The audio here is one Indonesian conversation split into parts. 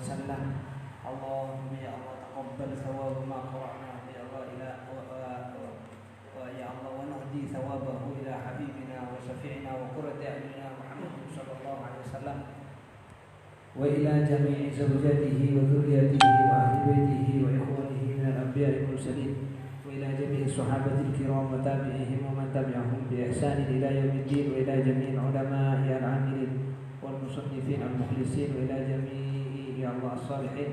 وسلم. اللهم يا الله تقبل ثواب ما قرأناه يا الله ويا الله ونهدي ثوابه إلى حبيبنا وشفيعنا وقرة أعيننا محمد صلى الله عليه وسلم وإلى جميع زوجاته وذريته وأهل بيته وإخوانه من الأنبياء والمرسلين وإلى جميع الصحابة الكرام وتابعيهم ومن تبعهم بإحسان إلى يوم الدين وإلى جميع العلماء العاملين والمصنفين المخلصين وإلى جميع يا الله الصالحين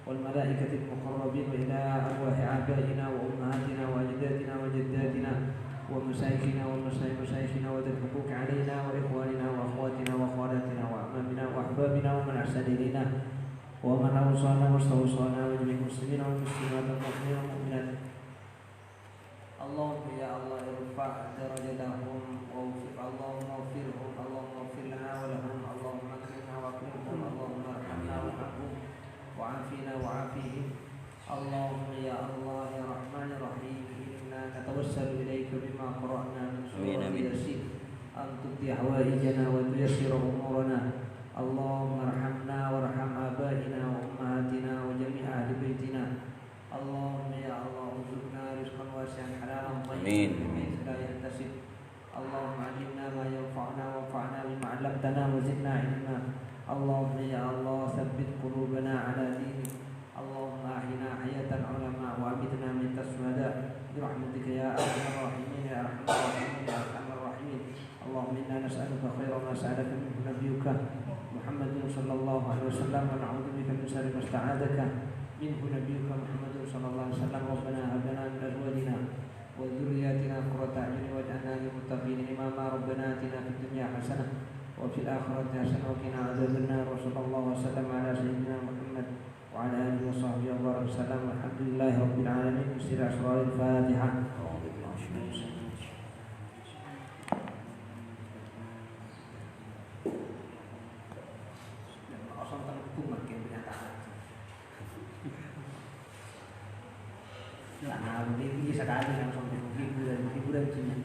والملائكة المقربين وإلى أرواح آبائنا وأمهاتنا وأجدادنا وجداتنا ومشايخنا ومشايخنا وذي الحقوق علينا وإخواننا وأخواتنا وأخواتنا وأعمامنا وأحبابنا ومن أحسن إلينا ومن أوصانا واستوصانا وجميع المسلمين والمسلمات والمؤمنين والمؤمنات. اللهم يا الله ارفع درجتهم اللهم اغفرهم اللهم اغفر لنا ولهم اللهم اكرمنا واكرمهم اللهم ارحمنا وارحمهم وعافنا وعافيهم. اللهم يا الله يا رحمن الرحيم إنا نتوسل إليك بما قرأنا من سورة ياسين أن تقضي حوائجنا وتيسر أمورنا. اللهم ارحمنا وارحم آبائنا وأمهاتنا وجميع أهل بيتنا. اللهم يا الله ارزقنا رزقا واسعا حلالا طيبا بحيث لا يحتسب. اللهم علمنا ما ينفعنا وانفعنا بما علمتنا وزدنا علما. اللهم يا الله ثبت قلوبنا على دينك. اللهم أحينا حياة العلماء وأمتنا من الشهداء برحمتك يا أرحم الراحمين يا أرحم الراحمين يا أرحم الراحمين. اللهم إنا نسألك خير ما سألك منه نبيك محمد صلى الله عليه وسلم ونعوذ بك من شر ما استعاذك منه نبيك محمد صلى الله عليه وسلم. ربنا هب لنا من أزواجنا وذرياتنا قرة أعين واجعلنا للمتقين إماما. ربنا آتنا في الدنيا حسنة وفي الآخرة حسنة وقنا عذاب النار. وصلى الله وسلم على سيدنا محمد وعلى آله وصحبه وسلم والحمد لله رب العالمين. بسر أسرار الفاتحة. Nah, ini sekali langsung hiburan cina.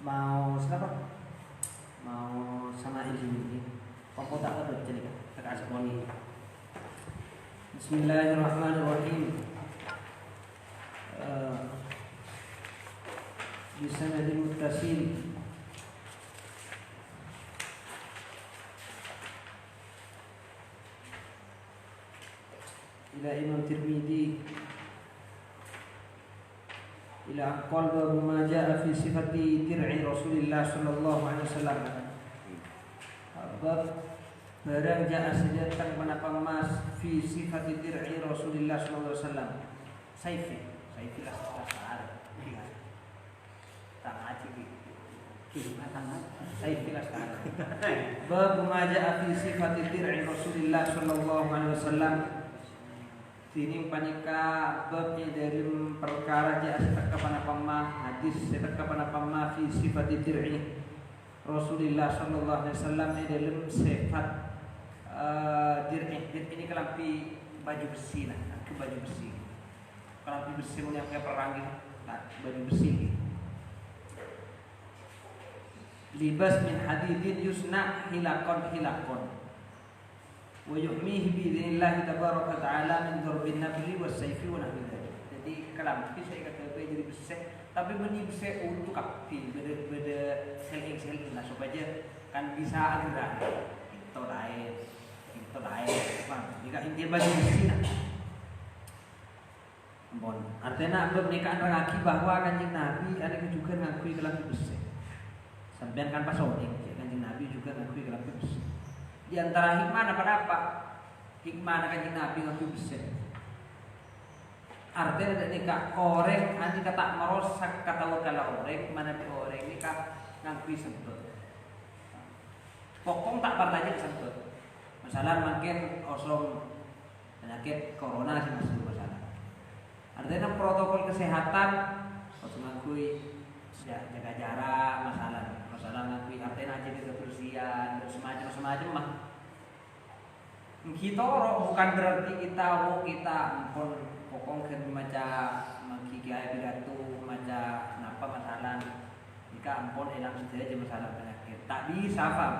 Mau siapa? Mau sama ini. Pokok tak ada jadi kan? Kasih poni. Bismillahirrahmanirrahim. بسند متصل إلى إمام الترمذي إلى قال باب ما جاء في صفة درع رسول الله صلى الله عليه وسلم. Bab barang jaa sedatang menapa mas fi sifat dir'i Rasulullah sallallahu alaihi wasallam. Saifi lah sekarang. Bab ma jaa fi sifat dir'i Rasulullah sallallahu alaihi wasallam. Tining panika bab dari perkara jaa setak kapanapama hadis setak kapanapama fi sifat dir'i Rasulullah sallallahu alaihi wasallam dalam sifat dir'i ini kelampi baju besi lah, baju besi. Kelampi besi yang kayak perang gitu, baju besi. Libas min hadidin yusna hilakon wa yuhmihi biidznillah tabaraka ta'ala min darbin nabli was sayfi wa nahwi dzalik. Jadi kelampi saya kata jadi besi, tapi beni besi untuk kapi beda seling lah supaya kan bisa agak itu lain bang jika inti baju besi nah bon artinya bab nikahan rangaki bahwa kanjeng Nabi ada juga ngakui kelampi besi sampean kan pas oning kanjeng Nabi juga ngakui kelampi besi. Di antara hikmah apa hikmah kanjeng Nabi ngakui besi artinya ada nikah korek anti kata merosak kata wakala orek mana di orek nikah ngakui sempet pokong tak partanya sempet masalah makin osom penyakit corona sih masih masalah artinya protokol kesehatan osom ngakui jaga jarak masalah ngakui artinya aja kebersihan semacam mah Kita bukan berarti kita ampun pokoknya maca kiai pidato maca napa masalah jika ampun enak saja masalah penyakit tak bisa paham.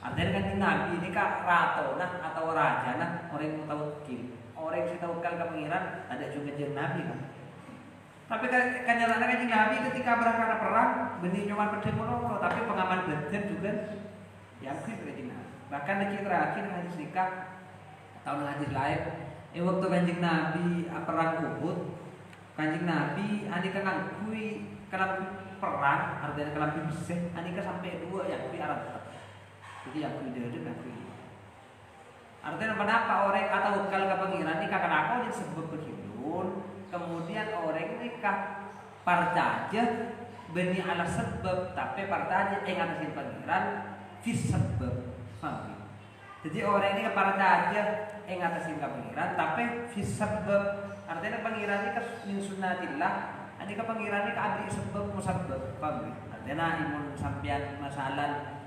Artinya kan Nabi ini kak rato nah atau raja nah orang yang mutawakkil orang yang tawakal ke pangeran ada juga jeung Nabi kan. Tapi kenyataan kanjeng Nabi ketika berangkat perang benih cuma pedang mono tapi pengaman Badar juga yakin kanjeng Nabi. Bahkan di terakhir hadis nikah tahun hadis lain waktu kanjeng Nabi perang Uhud kanjeng Nabi anika ngangkui kelambi perang artinya kelambi bersih anika sampai 2 yang kui arab jadi yang kui dede ngakui artinya kenapa orang atau kalau ke pangeran nikah kenapa ini sebab begitun kemudian orang nikah partaja beni ala sebab tapi partaja ngatasin pangeran fis sebab paham. Jadi orang ini partaja ngatasin ke pangeran tapi fis sebab artinya pangeran ini min sunnatillah ini ke pangeran ini ke abdi sebab musabab paham. Artinya imun sampian masalah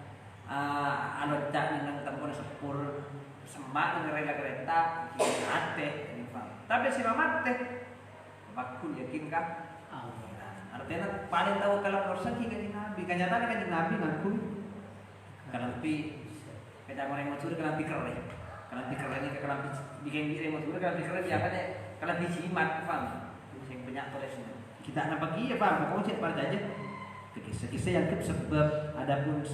alocak nang tempon sepur semak ngerela kereta ate tapi si mamat teh bakul yakin kah artinya paling tahu kalau urusan kanjeng Nabi kenyataan kanjeng Nabi ngaku kalampi kita orang macur kalampi keren ini kalampi bikin diri macur kalampi keren biasanya kalampi jimat paham yang banyak tulisnya kita nak pergi ya paham pokoknya cek pada aja kisah-kisah yang sebab adapun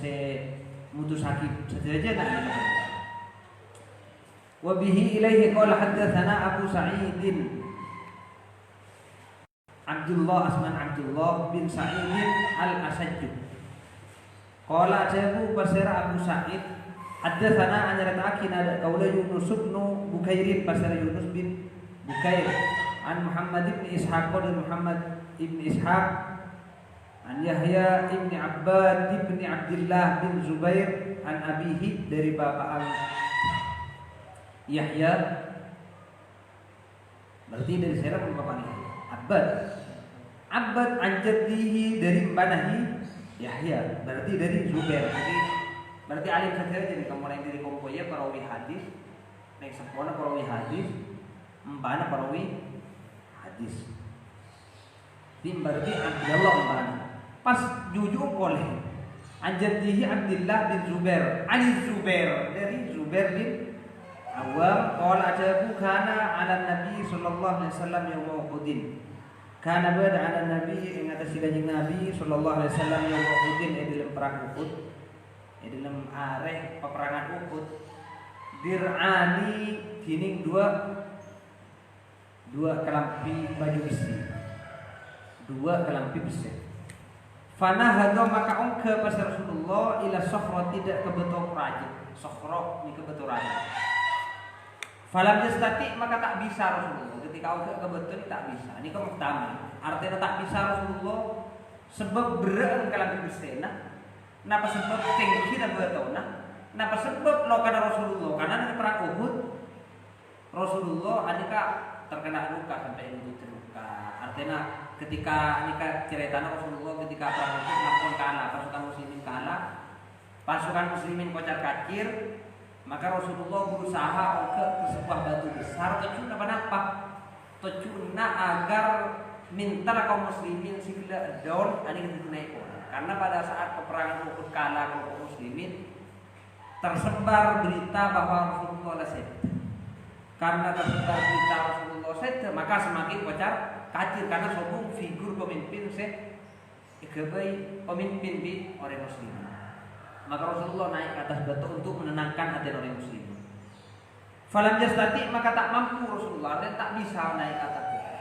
mutus hakim saja nak wa bihi ilaihi qala haddatsana Abu Sa'id Abdullah bin Sa'id al-Asajj qala jabu basara Abu Sa'id haddatsana anyarataki nada qaula Yunus bin Bukair basara Yunus bin Bukair an Muhammad bin Ishaq dan Muhammad bin Ishaq an Yahya bin Abbad bin Abdullah bin Zubair an abihi dari bapak Yahya berarti dari saya bapaknya Abbad an jaddihi dari mbanahi Yahya berarti dari Zubair berarti alim saja jadi kamu yang dari kompoya perawi hadis naik sempurna perawi hadis mbana perawi hadis tim berarti Abdullah mbana pas jujur boleh an jaddihi Abdullah bin Zubair ani Zubair dari Zubair bin Awam qala ajabu kana ala Nabi sallallahu alaihi wasallam yaum Uhudin. Kana bada ala Nabi ing atas kanjeng Nabi sallallahu alaihi wasallam yaum Uhudin dalam perang Uhud. Dalam areh peperangan Uhud. Dir'ani kining dua kelampi baju besi. Dua kelampi besi. Fanahadha maka ongke pas Rasulullah ila sokhra tidak kebetul raja. Sokhra ni kebetul raja. Falam yastati maka tak bisa Rasulullah ketika kebetul tak bisa. Ini kan pertama. Artinya tak bisa Rasulullah sebab berat kalam bersena. Napa sebab tinggi dan bertona. Napa sebab lokana Rasulullah karena di perang Uhud Rasulullah adika terkena luka sampai itu terluka. Artinya ketika nikah ceritanya Rasulullah ketika perang Uhud langsung kalah pasukan muslimin kocar kacir. Maka Rasulullah berusaha ke sebuah batu besar tujuan apa? Tujuan agar minta kaum muslimin sila daun ani naik karena pada saat peperangan Uhud kalah kaum muslimin tersebar berita bahwa Rasulullah sedih. Karena tersebar berita Rasulullah sedih maka semakin kocar kacir karena sombong figur pemimpin pemimpin di orang muslim. Maka Rasulullah naik ke atas batu untuk menenangkan hati orang muslim. Falam yastati maka tak mampu Rasulullah dan tak bisa naik ke atas batu.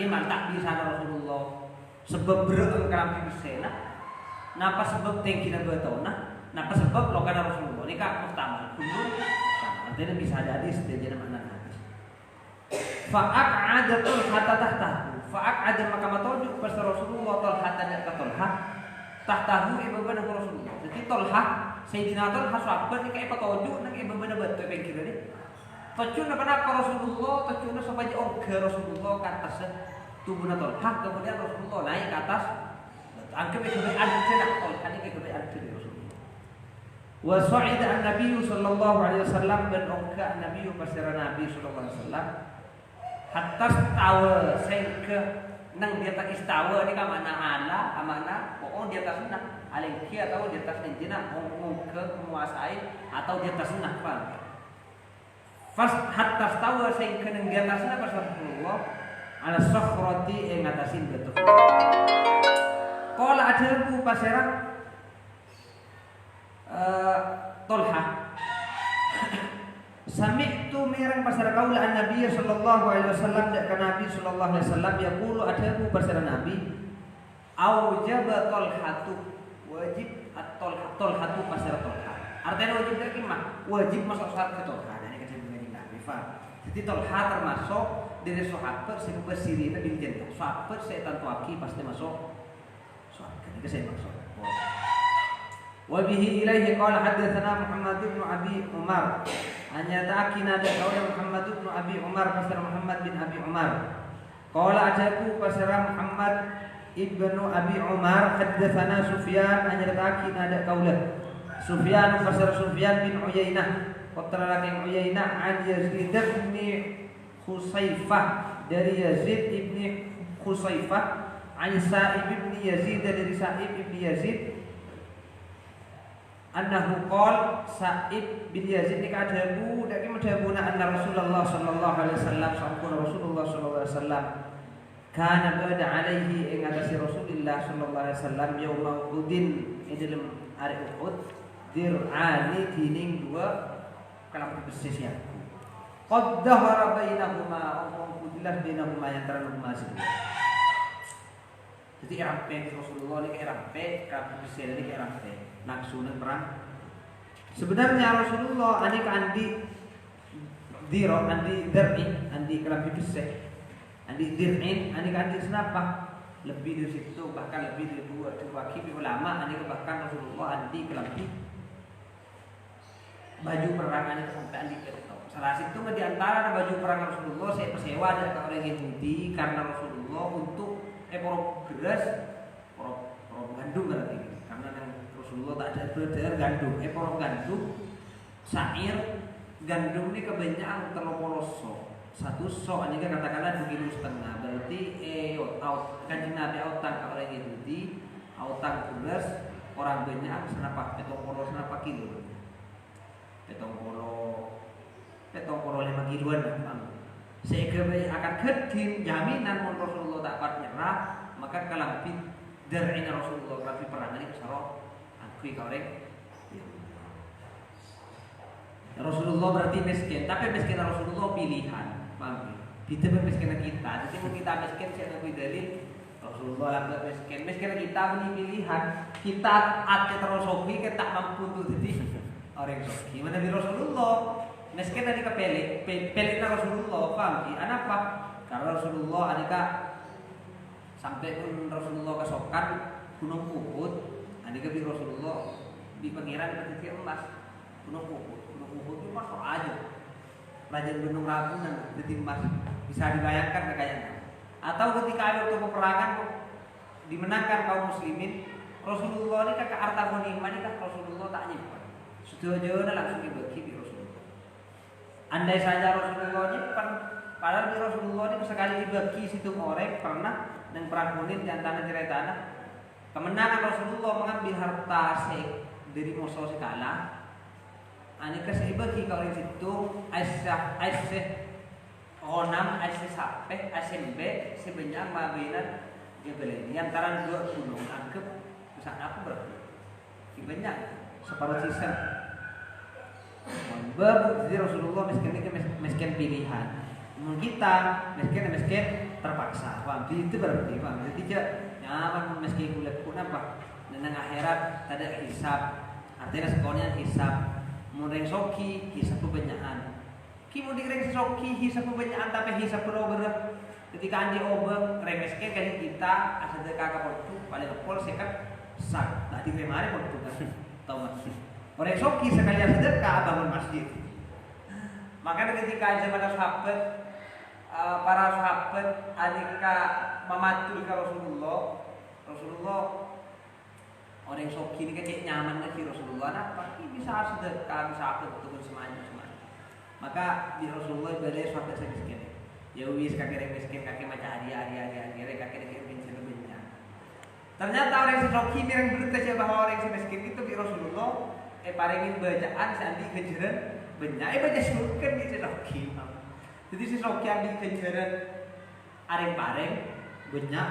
Iman tak bisa Rasulullah sebab berat kelampi bersena. Napa sebab tinggi dan betona? Napa sebab lokana Rasulullah ini kak pertama dulu. Artinya bisa jadi sejajar makna hadis. Fa'aq'adatul hatta tahtahu. Fa'aq'ada maka matojuk pas Rasulullah tol hatta dan katolha. Tahtahu ibabana Rasulullah. Jadi Tolha, Sayyidina Tolha sahabat ni kayak patojuk nang ibabana betul pengkir ni. Tocun apa Rasulullah, tocun sampai jauh ke Rasulullah ke atas tubuhna Tolha, kemudian Rasulullah naik ke atas. Angkat kebean tidak Tolha ni kebean Rasulullah. Wa sa'ida an-nabiy sallallahu alaihi wasallam dan ongka nabi pasira nabi sallallahu alaihi wasallam hatta stawa sehingga nang di atas istawa ni ka makna ala makna pokok di atas nah alengki atau di atas injina ke menguasai atau di atas nah fas hatta stawa sehingga nang di atasna pas Rasulullah ala sakhrati ing atasin batu qala ajarku pasira Tolha sami'tu mirang pasara kaula an-nabiy sallallahu alaihi wasallam dak nabi sallallahu alaihi wasallam yaqulu adaku pasara nabi aujaba tolhatu wajib at-tolhatu pasara tolha artinya wajib dari mah wajib masuk syarat ke tolha ini kan dengan nabi fa jadi tolha termasuk dari sahabat sing bersirina bil jannah sahabat setan tuaki pasti masuk surga ini saya maksud wabihi ilaihi qala haddatsana Muhammad bin Abi Umar hanya ta'kina ada qaul Muhammad bin Abi Umar pasar Muhammad bin Abi Umar qala ajaku pasar Muhammad ibnu Abi Umar haddatsana Sufyan hanya ta'kina ada qaul Sufyan pasar Sufyan bin Uyainah qala laki Uyainah an Yazid bin Khusaifah dari Yazid bin Khusaifah an Sa'ib bin Yazid dari Sa'ib bin Yazid annahu qol Sa'ib bin Yazid ni kadabu dak madhabuna anna Rasulullah sallallahu alaihi wasallam sampun Rasulullah sallallahu alaihi wasallam kana ba'da alaihi ing atase Rasulullah sallallahu alaihi wasallam yauma Uhudin ing dalam hari Uhud dir'ani dining dua kelambu besi siap qad dahara bainahuma ummudilah bainahuma yang antara sebelah jadi rampe Rasulullah ni rampe kelambu besi ni rampe naksunan perang. Sebenarnya Rasulullah anik andi diro andi dir'in andi kelambi besar andi dir'in anik andi senapa lebih dari situ bahkan lebih dari dua kibi ulama anik bahkan Rasulullah andi kelambi baju perang anik sampai andi itu salah situ di antara baju perang Rasulullah saya persewa dari orang Yahudi karena Rasulullah untuk beras gandum berarti karena Rasulullah tak ada beredar gandum, porong gandum, sair, gandum ini kebanyakan terlalu so. Satu so, ini kan katakanlah 2,5 kg. Berarti kanjeng Nabi autang kalau orang Yahudi, autang beras orang banyak senapa petong polo senapa kilo, petong polo 5 kiloan lah. Sehingga akan kedin jaminan mun Rasulullah tak dapat nyerah, maka kalambit dari Rasulullah rapi perang ini besar. Rasulullah berarti miskin, tapi miskin Rasulullah pilihan, paham? Kita miskin kita, jadi mau kita miskin saya lebih dalil Rasulullah lah miskin kita beli pilihan, kita atlet terus hobi kita mampu tuh jadi orang soki. Mana di Rasulullah miskin tadi kepelik Rasulullah, paham? Apa? Karena Rasulullah adika sampai pun Rasulullah kesokan gunung Uhud. Andika di Rasulullah di pangeran ketika emas gunung Uhud itu masuk aja Raja Gunung Ragunan jadi emas bisa dibayangkan kekayaan atau ketika ada peperangan dimenangkan kaum muslimin Rasulullah ini kakak harta ghanimah ini kan Rasulullah tak nyimpan sudah langsung dibagi di Rasulullah andai saja Rasulullah nyimpan padahal di Rasulullah ini sekali dibagi situ orang pernah dan perang Hunain di antara ceritanya kemenangan Rasulullah mengambil harta dari musuh sekala. Anika saya bagi kalau di situ Aisyah Onam Aisyah Sapeh Aisyah B sebanyak mabinan Jabal ini antara dua gunung anggap besar aku berarti banyak separuh sisa. Bab jadi Rasulullah miskin pilihan. Kita miskin terpaksa. Paham? Itu berarti paham. Jadi nyaman meski kulit pun apa dan akhirat ada hisab artinya sekolahnya hisab mulai soki hisab kebanyakan kimu direng soki hisab kebanyakan tapi hisab berobat ketika andi obeng remeskan kan kita asal dekat waktu paling pol sekat sak tak diterima waktu kan tahu mas orang soki sekali sedekah bangun masjid maka ketika zaman sahabat para sahabat adika mematul ke Rasulullah Orang soki ini kayak nyaman lagi Rasulullah. Apa? Ini bisa sedekah, bisa apa betul semuanya. Maka di Rasulullah balik suatu saya miskin. Ya wis kakek miskin kakek macam hari kakek miskin banyak. Ternyata orang si soki ini yang berita bahwa orang si miskin itu di Rasulullah parengin bacaan sandi kejaran banyak. Baca surkan di si soki. Jadi si soki andi kejaran areng pareng banyak.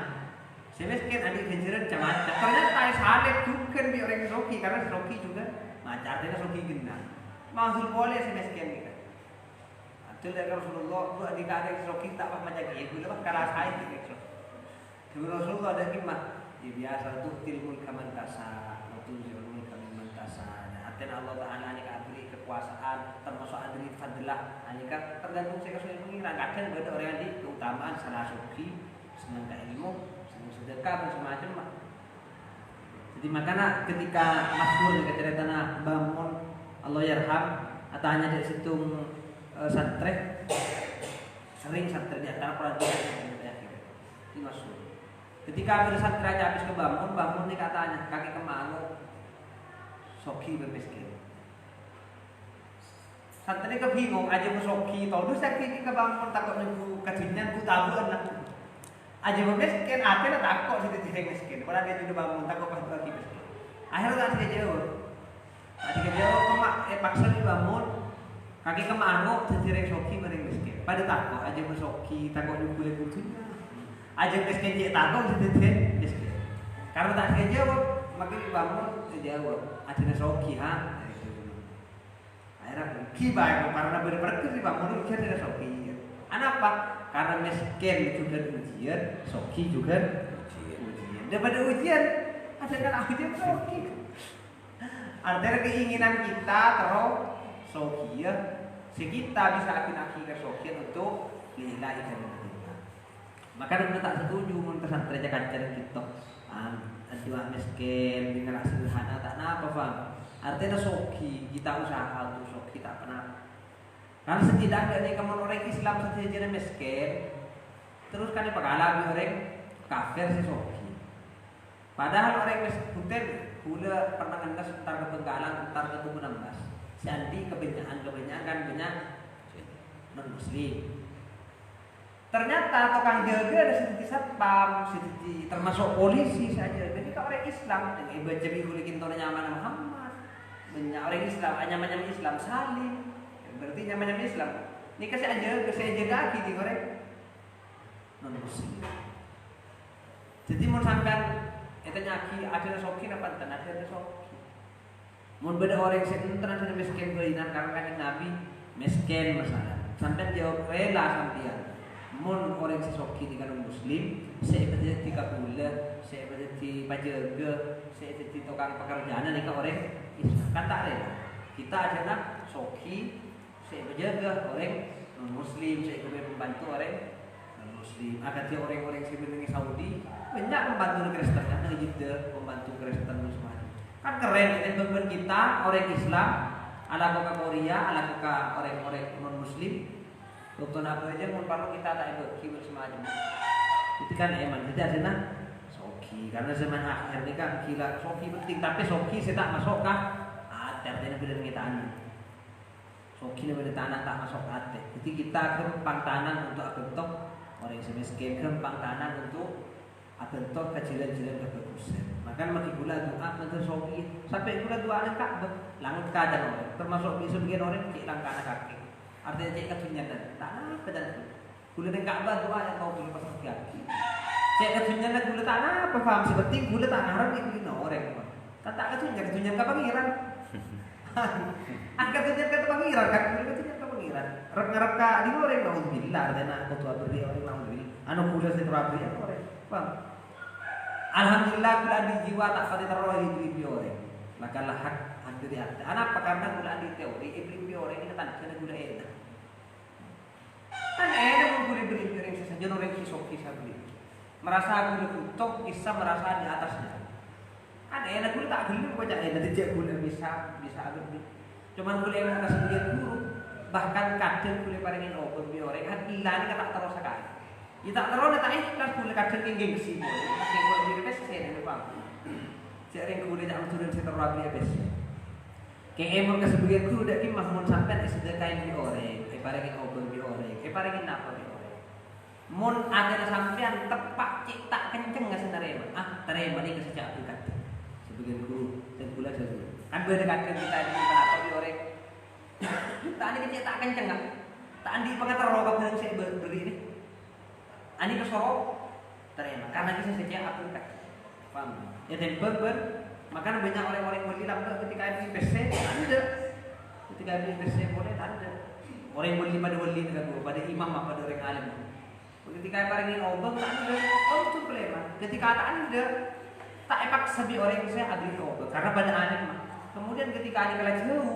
Si miskin andi kejaran macam. Ternyata salib juga di orang soki karena soki juga macam artinya soki genah. Maksud boleh si miskin ni. Jadi Rasulullah tu adik-adik soki tak apa macam ni. Bila kalah saya ni. Jadi Rasulullah ada hikmah. Dia biasa tu tilmul kaman tasa, tu tilmul kaman tasa. Artinya Allah Taala ni kaberi kekuasaan, termasuk adri fadlah. Ini kan tergantung saya kesulitan mengira. Kadang ada orang yang di keutamaan salah soki, senang ilmu, senang sedekah dan semacam. Jadi makanya ketika Masmur ketika tanah bangun Allah yarham, atanya dari situ santri sering santri di antara perantauan ini masuk. Ketika ada santri aja habis bangun nih katanya kaki kemangu soki bermiskin. Santri kebingung aja soki tahu saya kiki kebangun takut nunggu kejadian ku tabuan lah. Aja bermiskin akhirnya takut sih miskin. Padahal dia sudah bangun takut pas lagi miskin. Akhirnya tak jauh. Kemak paksa dibangun. Kaki kemangu sejireng soki mering miskin. Pada takut aja bersoki takut boleh butuhnya. Aja miskin je takut sejireng miskin. Karena tak jawab makin dibangun jawab. Aja soki ha. Akhirnya kibai karena berperkes dibangun ujian ada soki. Kenapa? Karena miskin juga ujian, soki juga ujian. Daripada ujian ada kan ujian soki. Artinya keinginan kita terus sokia, kita bisa akhir-akhir sokia untuk lillahi ta'ala. Maka kita tak setuju mun pesantren kacar kita. Dua miskin, generasi sederhana tak napa faham. Artinya soki kita usaha untuk soki tak pernah. Karena setidaknya kamu orang Islam sejajar miskin, terus kan pengalaman orang kafir si soki. Padahal orang miskin gula pernah ngendas entar ke Bengkalan, entar ke Tugu 16. Jadi kebanyakan banyak non muslim. Ternyata tukang jaga ada sedikit satpam, sedikit termasuk polisi saja. Jadi kalau orang Islam yang baca bihul kintor nyaman Muhammad, banyak orang Islam nyaman Islam salim. Berarti nyaman Islam. Ini saya jaga lagi di goreng non muslim. Jadi mau sampai itu nyaki ada soki apa tanah ada soki. Mun beda orang yang tenang saja miskin berinan karena kan Nabi miskin masalah. Sampai jawab rela sampian. Mun orang sesoki di kalangan Muslim, saya berjadi kabula, saya berjadi pajaga, saya jadi tukang pekerjaan ni orang Islam kan tak rela. Kita adalah soki, saya berjaga orang non Muslim, saya kemudian membantu orang non Muslim. Akan dia orang-orang sebenarnya Saudi banyak membantu Kristen, yang Jeddah membantu Kristen Muslim. Kan keren ini teman kita orang Islam ala ke Korea, ala ke orang-orang non Muslim. Dokter apa aja mau kalau kita tak ikut kiwil semacam. Itu kan eman. Jadi ada soki karena zaman akhir ini kan gila soki penting. Tapi soki saya tak masuk kah? Artinya benar ngitaan. Soki ni benar tanah tak masuk hati. Jadi kita gempang tanah untuk abentok orang yang semiskin, gempang tanah untuk abentok kejilan-jilan kebagusan. Maka makin gula doa menteri soki sampai gula doa anak Ka'bah langit kadang orang termasuk sebagian orang cik langkah kaki artinya cik kesunyian tak apa dan gula dengan Ka'bah doa yang kau pilih pasal kaki cik kesunyian gula tak apa faham seperti gula tak ngarang itu orang tak kesunyian ke pangeran angkat kesunyian ke pangeran kan gula kesunyian ke pangeran ngarap ka di orang naudzubillah artinya aku tua beri orang naudzubillah anu gula seterabri orang faham. Alhamdulillah gula di jiwa tak pada terlalu iblis orang. Maka lah hak dari hati. Kenapa? Karena gula di teori iblis orang ini tak ada gula enak. Kan enak gula iblis orang sesajen orang kisoki sabli. Merasa gula kutok, kisah merasa di atasnya. Kan enak gula tak gula baca enak tidak gula bisa ada. Cuman gula yang kasih dia guru. Bahkan kadang gula parengin obat bi orang kan ilah ni tak terus sekali. Ya tak terus tak ikhlas gula kadang gengsi. Makin gula diri best saya ni bang. Cek ring kulit yang turun setor rapi habis. Kayak emang kesebagian guru dak ki mahmun sampean sedekahin di orek, parengin obeng di orek, parengin napa di orek. Mun ada sampean tepak cik tak kenceng nggak senarema. Terima nih kesejak dekat. Sebagian guru dan pula saya. Kan berdekatkan kita di apa di orek. Tak ada cik tak kenceng nggak? Tak andi pengatar rokok yang saya beri ini. Ani kesorok terima karena kita sejak aku dekat. Paham? Ya dan ber makanya banyak orang-orang yang bilang ketika ini PC ada, ketika ini PC boleh ada. Orang yang beli pada wali pada imam apa pada orang alim. Ketika hari ini obeng tak ada, itu problema. Ketika ada, tak epak sebi orang yang saya agri obeng karena pada alim. Kemudian ketika ada kalah jauh,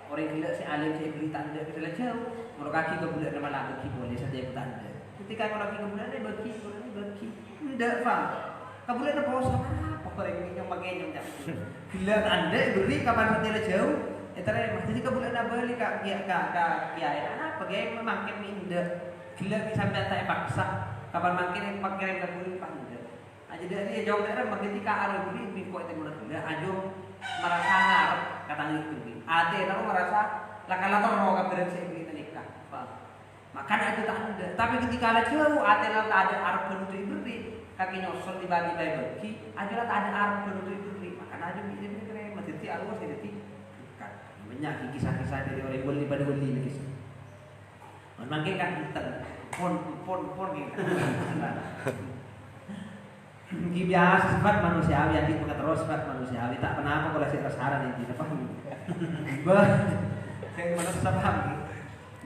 orang yang gila si alim saya beli tanda kalah jauh, kalau kaki kebulan nama lagi boleh saja tanda. Ketika kalau kaki kebulan dia bagi, tidak faham. Kebulan apa apa orang yang pakai jam. Gila tanda beri kapan saja jauh. Jadi kebulan apa beli kak apa gaya memakai minda. Gila sampai tak paksa kapan makin pakai rem beli panda. Jadi dia jauh dari ketika arah beli biko itu mulai gila. Ajo merasa ngarep katanya itu. Ade tahu merasa laka-laka roh kabaran saya beli nikah. Makanya itu tak ada. Tapi ketika ada jauh, ade lah tak ada arah penutup beri. Kaki nyosol tiba-tiba bagi, aja lah tak ada arah penutup beri. Makanya aja bisa keren. Jadi arwah saya detik. Banyak kisah-kisah dari orang beli pada beli lagi. Makin kan kita pon gitu. Ini biasa sifat manusiawi yang kita terus sifat manusiawi tak kenapa kalau saya tersaran ini tidak paham. Saya mana paham.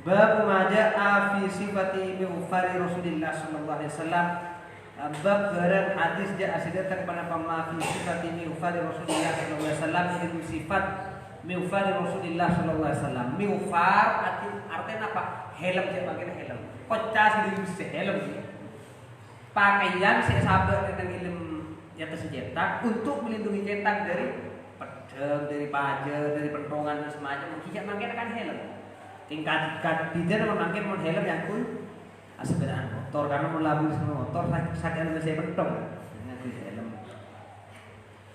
Bab maja'a fi sifati mi'fari Rasulullah sallallahu alaihi wasallam. Bab barang hadis dia asidatkan pada pama fi sifati mi'fari Rasulullah sallallahu alaihi wasallam itu sifat mi'fari Rasulullah sallallahu alaihi wasallam. Mi'far artinya apa? Helm saya pakai helm. Kocas di helm sih. Pakaian saya sabar dengan ilm yang tersejetak untuk melindungi cetak dari pedang, dari pajar, dari pentongan dan semacam. Kita pakai kan helm. Tingkat tidak memakai helm yang pun sebenarnya motor karena melabur sama motor sakit saya pentong dengan helm.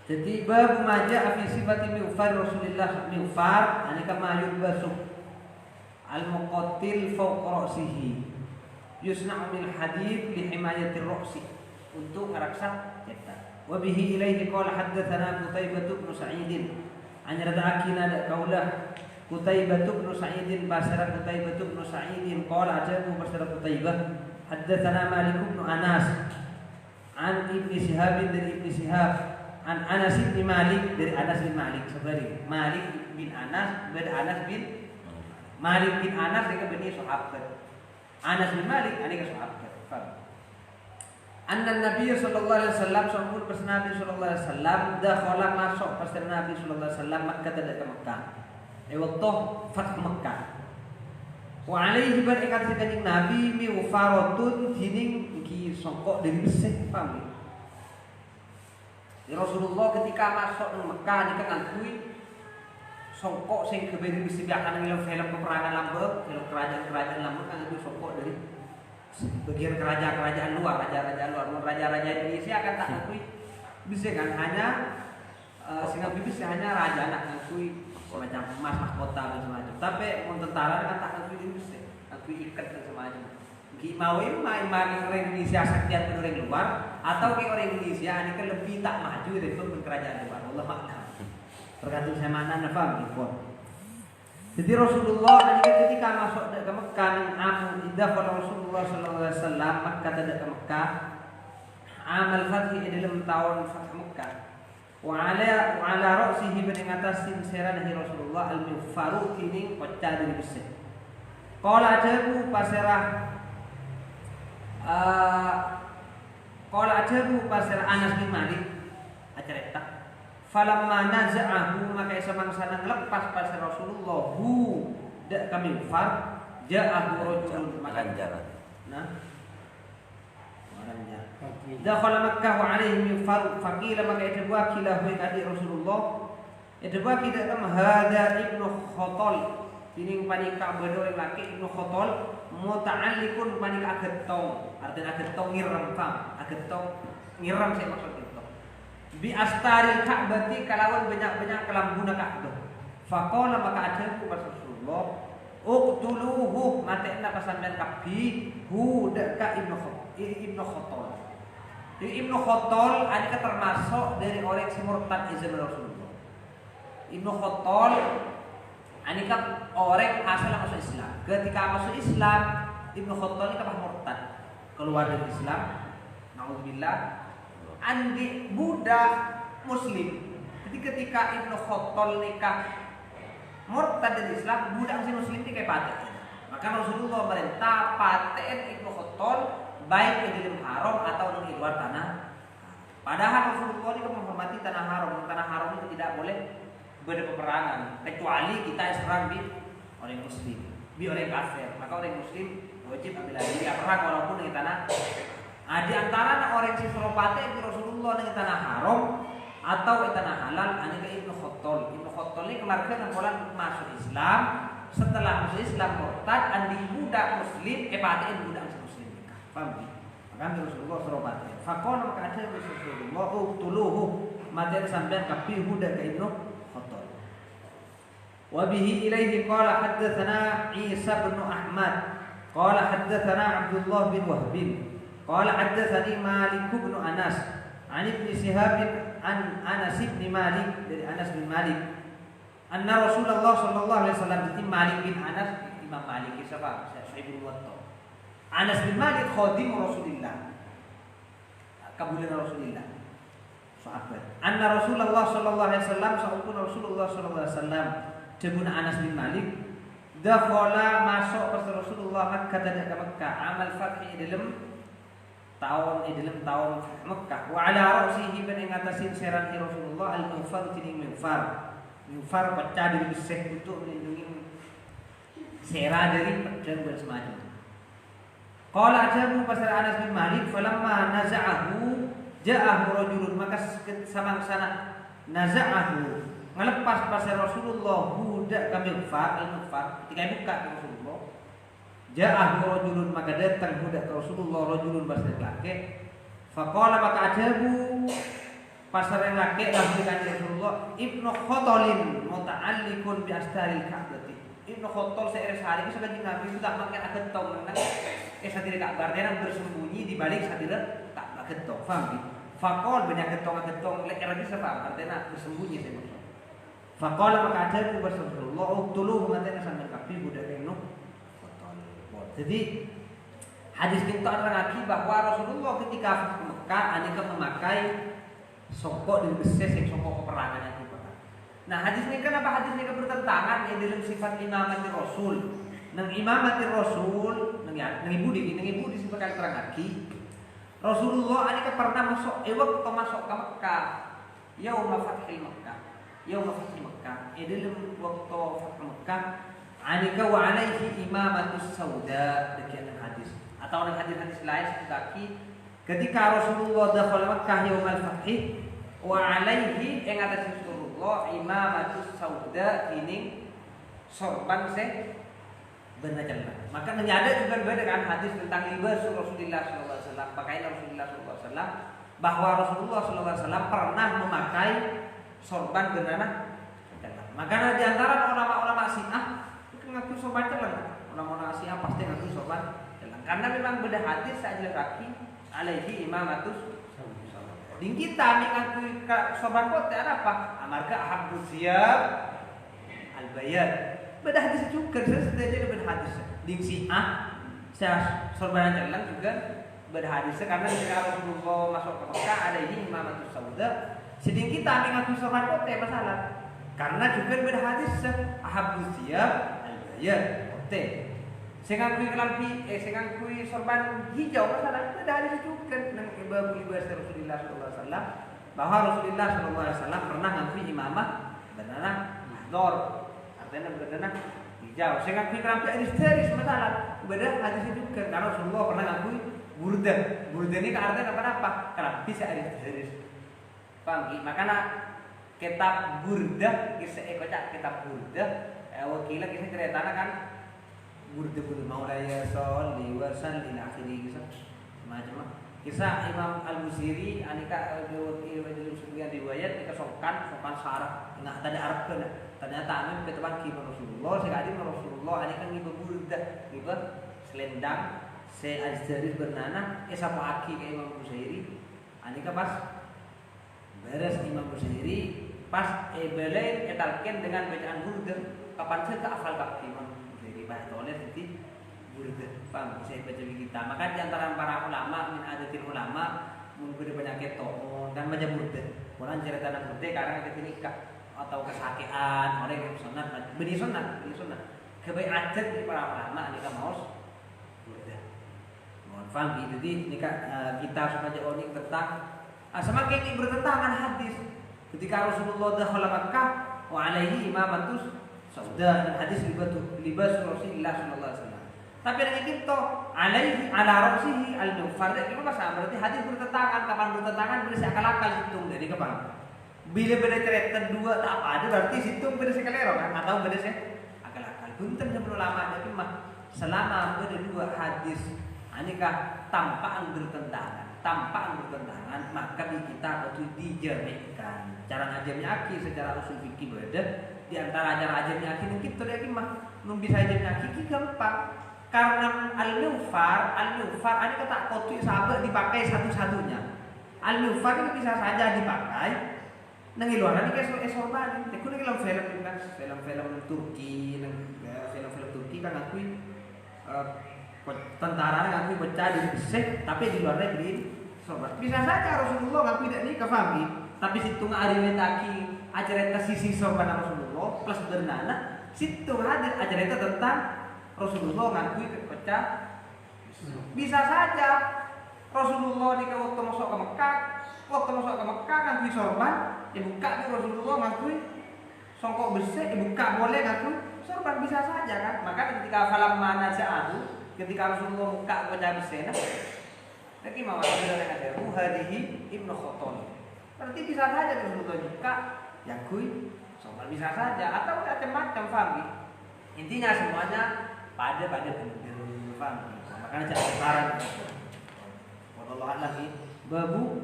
Jadi bab maja fi sifati mi'far Rasulullah mi'far aneka mayud basuk al-muqatil fawqa ra'sihi yusna'u min hadid li himayati ra'si untuk meraksa cetak. Wa bihi ilaihi qala haddatsana Qutaibah bin Sa'id an rada'akina qaulah Qutaibah bin Sa'id basara Qutaibah bin Sa'id qala ajabu basara Qutaibah haddatsana Malik bin Anas an Ibnu Shihab dari Ibnu Shihab an Anas bin Malik dari Anas bin Malik sebenarnya Malik bin Anas dari Anas bin Malik bin Anas dengan bani sahabat. Anas bin Malik ini ke sahabat. Anna Nabi sallallahu alaihi wasallam sambut pas Nabi sallallahu alaihi wasallam dakhala masuk pas Nabi sallallahu alaihi wasallam Makkah tidak ke Makkah. Waktu Fath Makkah. Wa alaihi barikat sekali Nabi mi'faratun dining iki songkok dari besi paham. Ya Rasulullah ketika masuk ke Makkah dia ngakui songkok sing keberi besi biakan film peperangan Lambek, film kerajaan Lambek kan itu songkok dari bagian kerajaan luar, raja-raja luar, raja-raja Indonesia akan tak ngakui bisa kan hanya sehingga bibis hanya raja nak ngakui macam emas mahkota dan semacam. Tapi mau tentara kan tak ngakui bisa, ngakui ikat dan semacam. Mau main orang Indonesia saktian ke orang luar atau ke orang Indonesia ini kan lebih tak maju dari kerajaan luar. Allah makna. Tergantung saya mana paham gitu. Jadi Rasulullah ketika masuk ke Mekah amu idah pada Rasulullah sallallahu alaihi wasallam Makkah tidak ke Mekah amal fathi dalam tahun Fath Mekah wa ala ra'sihi bin atas sinseran Rasulullah al-mighfaru ini pecah dari besi. Qala ajabu pasirah Anas bin Malik acerita falamma naza'ahu maka semangsana ngelepas pasir Rasulullah dak kami far ja'ahu rajulun malanjaran nah malanjar dakhala Makkah wa alaihi mifar faqila maka itu wakilahu kadi Rasulullah itu wakil kam hada ibnu Khatal ini panika bedo laki ibnu Khatal muta'alliqun panika agetong artinya agetong ngiram fam agetong ngiram saya maksud itu bi astaril Ka'bati kalawan banyak-banyak kelambuna Ka'bah. Faqala maka ajarku Rasulullah uqtuluhu matena pasampean kapi hu deka Ibnu Khattal. Ibnu Khattal adika termasuk dari orang yang murtad izin Rasulullah. Ibnu Khattal adika orang asal masuk Islam. Ketika masuk Islam, Ibnu Khattal ini kapah murtad, keluar dari Islam. Nauzubillah. Andi budak Muslim. Jadi ketika Ibnu Khattal nikah murtad dari Islam, budak Muslim ini kayak paten. Maka Rasulullah merintah paten Ibnu Khattal baik di dalam haram atau di luar tanah. Padahal Rasulullah ini menghormati tanah haram. Tanah haram itu tidak boleh berpeperangan kecuali kita serang di orang Muslim, di orang kafir. Maka orang Muslim wajib ambil diri perang walaupun di tanah. Di antara orang si Suropate di Rasulullah di tanah haram atau di tanah halal, ada Ibnu Khattal. Ibnu Khattal ini kemarin bulan masuk Islam. Setelah masuk Islam murtad, andi budak Muslim, paten budak Muslim. Paham? Maka Rasulullah Suropate. Fakon maka ada Rasulullah uqtuluhu materi sampean kapi budak Ibnu Khattal. Wa bihi ilaihi qala haddatsana Isa bin Ahmad qala haddatsana Abdullah bin Wahb qala haddatsani Malik bin Anas an Ibnu Shihab an Anas bin Malik dari Anas bin Malik anna Rasulullah sallallahu alaihi wasallam itu Malik bin Anas Imam Malik siapa? Sahibul Muwatta. Anas bin Malik khadim Rasulullah. Kabulan Rasulullah. Sahabat. Anna Rasulullah sallallahu alaihi wasallam sahabat Rasulullah sallallahu alaihi wasallam Jabun Anas bin Malik dakhala masuk ke Rasulullah Makkah dan ke Makkah amal fathi dalam tahun Makkah wa ala ra'sihi ban ing atasin seran Rasulullah al-mufar tining mufar pecah dari besi untuk melindungi sera dari pedang dan semacam. Qala ajabu pasal Anas bin Malik falamma naza'ahu ja'ahu rajulun maka samangsana naza'ahu ngelepas pasal Rasulullah budak kamilfar al-mufar ketika buka ke Rasulullah ja'ahu rajulun maka datang budak ke Rasulullah rajulun pasal laki faqala maka ajabu pasal yang laki langsung dengan Rasulullah Ibnu Khattalin muta'alliqun bi astaril Ka'bati. Ibnu Khattal seiring sehari itu sebagai Nabi itu tak makan akan tahu menang satira Ka'bah dia bersembunyi di balik satira Ka'bah ketong faham gitu. Faqal banyak ketong lek lagi sebab artinya bersembunyi saya maksud. Faqala maka ada Rasulullah uqtuluhu matena sambil kapi budak Ibnu Khattal. Jadi hadis kita lagi bahwa Rasulullah ketika ke Mekah anika memakai sokok dan beses yang sokok peperangan yang itu. Nah hadis ini kenapa hadis ini bertentangan ya dalam sifat imamati Rasul. Nang imamati Rasul nang ibu di sifat kali terang lagi. Rasulullah anika pernah masuk waktu masuk ke Mekah. Yaum fathil Mekah. Dalam waktu fathil Mekah anika wa alaihi imamatus sauda demikian hadis. Atau dalam hadis-hadis lain seperti ketika Rasulullah dakhala Mekah yaumal fathi wa alaihi ing atas Rasulullah imamatus sauda ini sorban benajallah. Maka ada juga beda dengan hadis tentang libas Rasulullah sallallahu alaihi wasallam, pakaian Rasulullah sallallahu alaihi wasallam bahwa Rasulullah sallallahu alaihi wasallam pernah memakai sorban benana. Maka di antara ulama-ulama Syiah itu ngaku sorban celang. Ulama-ulama Syiah pasti ngaku sorban celang. Karena memang beda hadis saja kaki alaihi imamatus ding kita mengakui sorban kote apa? Amarga ahabbu siyab al-bayad. Beda hadis juga sesuatu beda hadis. Ding Syiah sorban celang juga beda hadis karena ketika Rasulullah masuk ke Mekah alaihi imamatus sauda. Seding kita mengakui sorban kote masalah. Karena juga beda hadis ahabbu siyab al-bayad kote. Saya ngakui sorban hijau masalah itu dari juga nang ibas Rasulullah sallallahu alaihi wasallam bahwa Rasulullah sallallahu alaihi wasallam pernah ngakui imamah benana mahdhar artinya benana hijau. Saya ngakui kelampi aris masalah beda hadis juga karena Rasulullah pernah ngakui burda ini artinya apa kelampi aris. Paham? Makanya kitab burda kisah kitab burda wakilah kisah ceritanya kan Burdabul Maulaya Salli wa Salli akhiri gitu macam Kisah Imam Al-Busiri anika sebagian riwayat kita sokan saraf nggak tadi Arab kan ternyata amin ketepan kibar Rasulullah sekali Rasulullah anika ngiba burda ngiba selendang se ajdaris bernanah sapa aki ke Imam Busiri anika pas beres Imam Busiri pas belain etalken dengan bacaan burda kapan saya tak hafal kak Imam Busiri bah oleh nanti burda paham saya baca kita maka di antara para ulama min adatil ulama mungkin penyakit toh dan baca burda orang cerita anak burda karena ketika atau kesakian orang yang sunat beni sunat kebaik adat di para ulama nikah maus burda mohon paham jadi nikah kita sebagai orang tentang semakin bertentangan hadis ketika Rasulullah dakhala Makkah wa alaihi imamatus sauda hadis libas Rasulullah sallallahu alaihi wasallam. Tapi yang itu alaihi ala ra'sihi al-mufar itu bahasa berarti hadis bertentangan kapan bertentangan berarti akal-akal hitung dari kapan. Bila beda cerita dua tak apa ada berarti hitung beda sekalero kan atau beda akal-akal. Punten sebelum lama tapi mah selama beda dua hadis anikah tanpa bertentangan maka kita harus dijernikan. Cara ngajarnya aki secara usul fikih beda di antara ajar ajarnya aki mungkin tuh dia mah bisa ajarnya aki gampang. Karena al-mufar ini kata kotu sahabat dipakai satu-satunya. Al-mufar itu bisa saja dipakai. Nangi luar ini kayak sorban. Aku nangi film kan, film-film Turki, film-film Turki kan ngakui tentara ngakui pecah di besek, tapi di luar negeri sorban. Bisa saja Rasulullah ngakui tidak nikah fahmi, tapi situ ngariwetaki ajareta sisi sorban Rasulullah plus bernana, situ hadir ajareta tentang Rasulullah ngakui pecah. Bisa saja Rasulullah di waktu masuk ke Mekah ngakui sorban, buka di Rasulullah ngakui songkok besek, buka boleh ngakui sorban bisa saja kan. Maka ketika falam mana ja'ahu, ketika Rasulullah buka pecah besek, lagi mau ada hadihi ibnu Khoton. Berarti bisa saja Rasulullah buka ngakui sorban bisa saja atau macam-macam fahmi. Intinya semuanya pada benar paham makanya jangan saran wallahu a'lam babu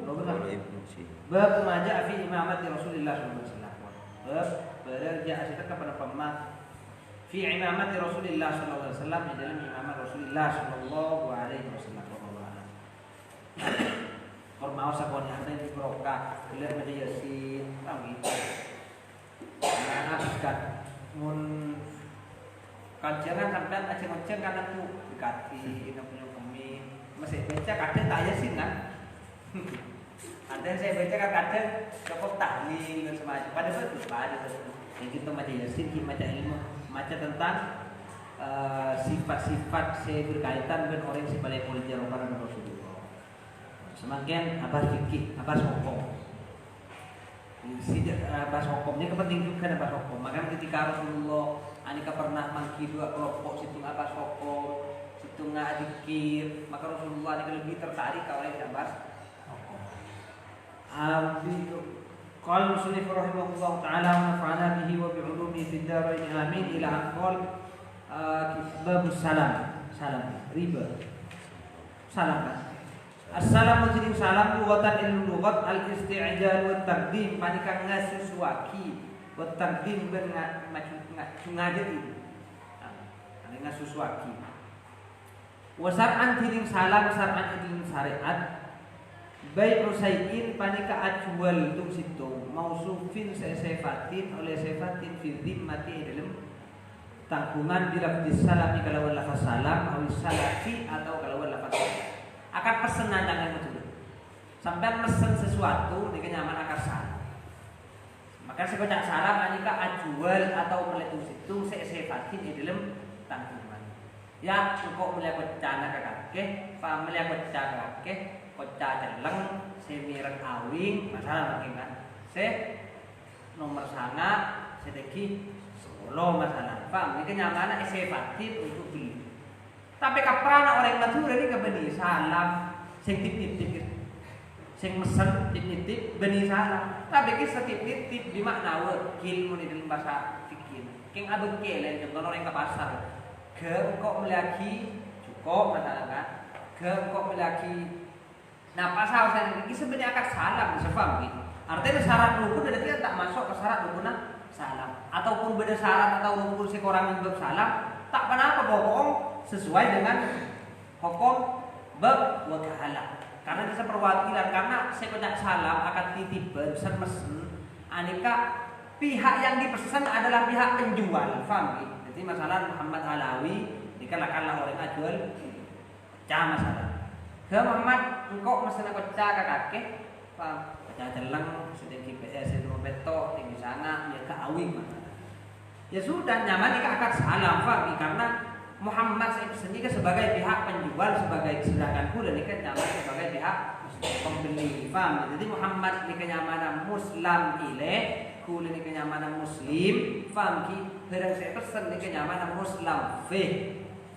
maja fi imamati Rasulullah sallallahu alaihi wasallam bab berja asita kepada pemah fi imamati Rasulullah sallallahu alaihi wasallam di dalam imamat Rasulullah sallallahu alaihi wasallam wallahu a'lam mau sakon ada di barokah lihat meja yasin tahu gitu nah abiskan mun kajian sampai aceng-aceng kan aku dekati nak punya kami masih baca kadang tak yasin kan ada saya baca kan kadang cukup tahlil dan semacam pada betul yang kita baca yasin kita baca ilmu baca tentang sifat-sifat saya berkaitan dengan orang sebagai politik orang Rasulullah semakin apa fikih apa hukum bahas hukumnya kepenting juga bahas hukum makanya ketika Rasulullah anika pernah mangki dua kelompok situ apa hukum situ ngadikir maka Rasulullah anika lebih tertarik kalau yang bahas hukum qala musannif rahimahullah taala wa nafa'ana bihi wa bi ulumihi fid darain amin ila aqwal bab salam riba salam Assalamu alaikum salam lughatan ilmu lughat al-isti'jal wa taqdim panika ngasusuaki wa taqdim ben ngajeri ane ngasusuaki wa sar'an tiring salam sar'an ilmu syariat baik usaiin panika ajwal tum situ mausufin sefatin oleh sefatin fi dhimmati dalam tanggungan bila disalami kalawan lafaz salam atau salafi atau kalawan lafaz akan pesenan jangan betul sampai pesen sesuatu dengan nyaman akan salam maka sebanyak salam anika ajual atau meletus itu sefatin di dalam tanggungan ya kok melihat bencana kakek paham melihat bencana kakek kocak celeng semireng awing masalah mungkin kan nomor sana sedeki solo masalah paham ini kenyamanan sefatin untuk beli tapi kaprana orang Madura ini kebeni salam sing titip sing mesen titip beni salam tapi kisah titip di makna wakil mun di dalam bahasa fikih king abeng kelen contoh orang ke pasar ke kok melaki cukup masalah kan ke kok melaki Nah pasal saya ini sebenarnya akad salam disepam gitu. Artinya syarat rukun berarti kan tak masuk ke syarat rukun salam. Ataupun beda syarat atau rukun seorang yang bab salam tak pernah bohong sesuai dengan hukum bab wakalah. Karena bisa perwakilan karena sekodak salam akan titip pesen aneka pihak yang dipesan adalah pihak penjual, paham gitu? Jadi masalah Muhammad Alawi dikalahkanlah oleh ajual pecah masalah. Ke Muhammad engkau mesen pecah ke kakek, paham? Pecah jelang sudah GPS itu beto di sana ya ke awi masalah. Ya sudah nyaman jika akad salam, paham? Karena Muhammad saya sendiri sebagai pihak penjual sebagai sedangkan pula ini kan nyaman sebagai pihak pembeli, paham? Jadi Muhammad ini kenyamanan Muslim ilaih kula ni kenyamanan muslim, faham ki? Barang saya pesan ni kenyamanan muslim,